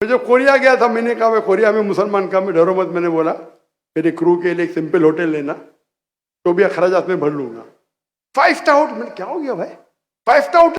मैं जब कोरिया गया था मैंने कहा मैं कोरिया में मुसलमान का मैं डरो मत, मैंने बोला मेरे क्रू के लिए एक सिंपल होटल लेना तो भी अखराजात में भर लूंगा। 5 स्टार होटल, मैंने क्या हो गया भाई 5 स्टार होटल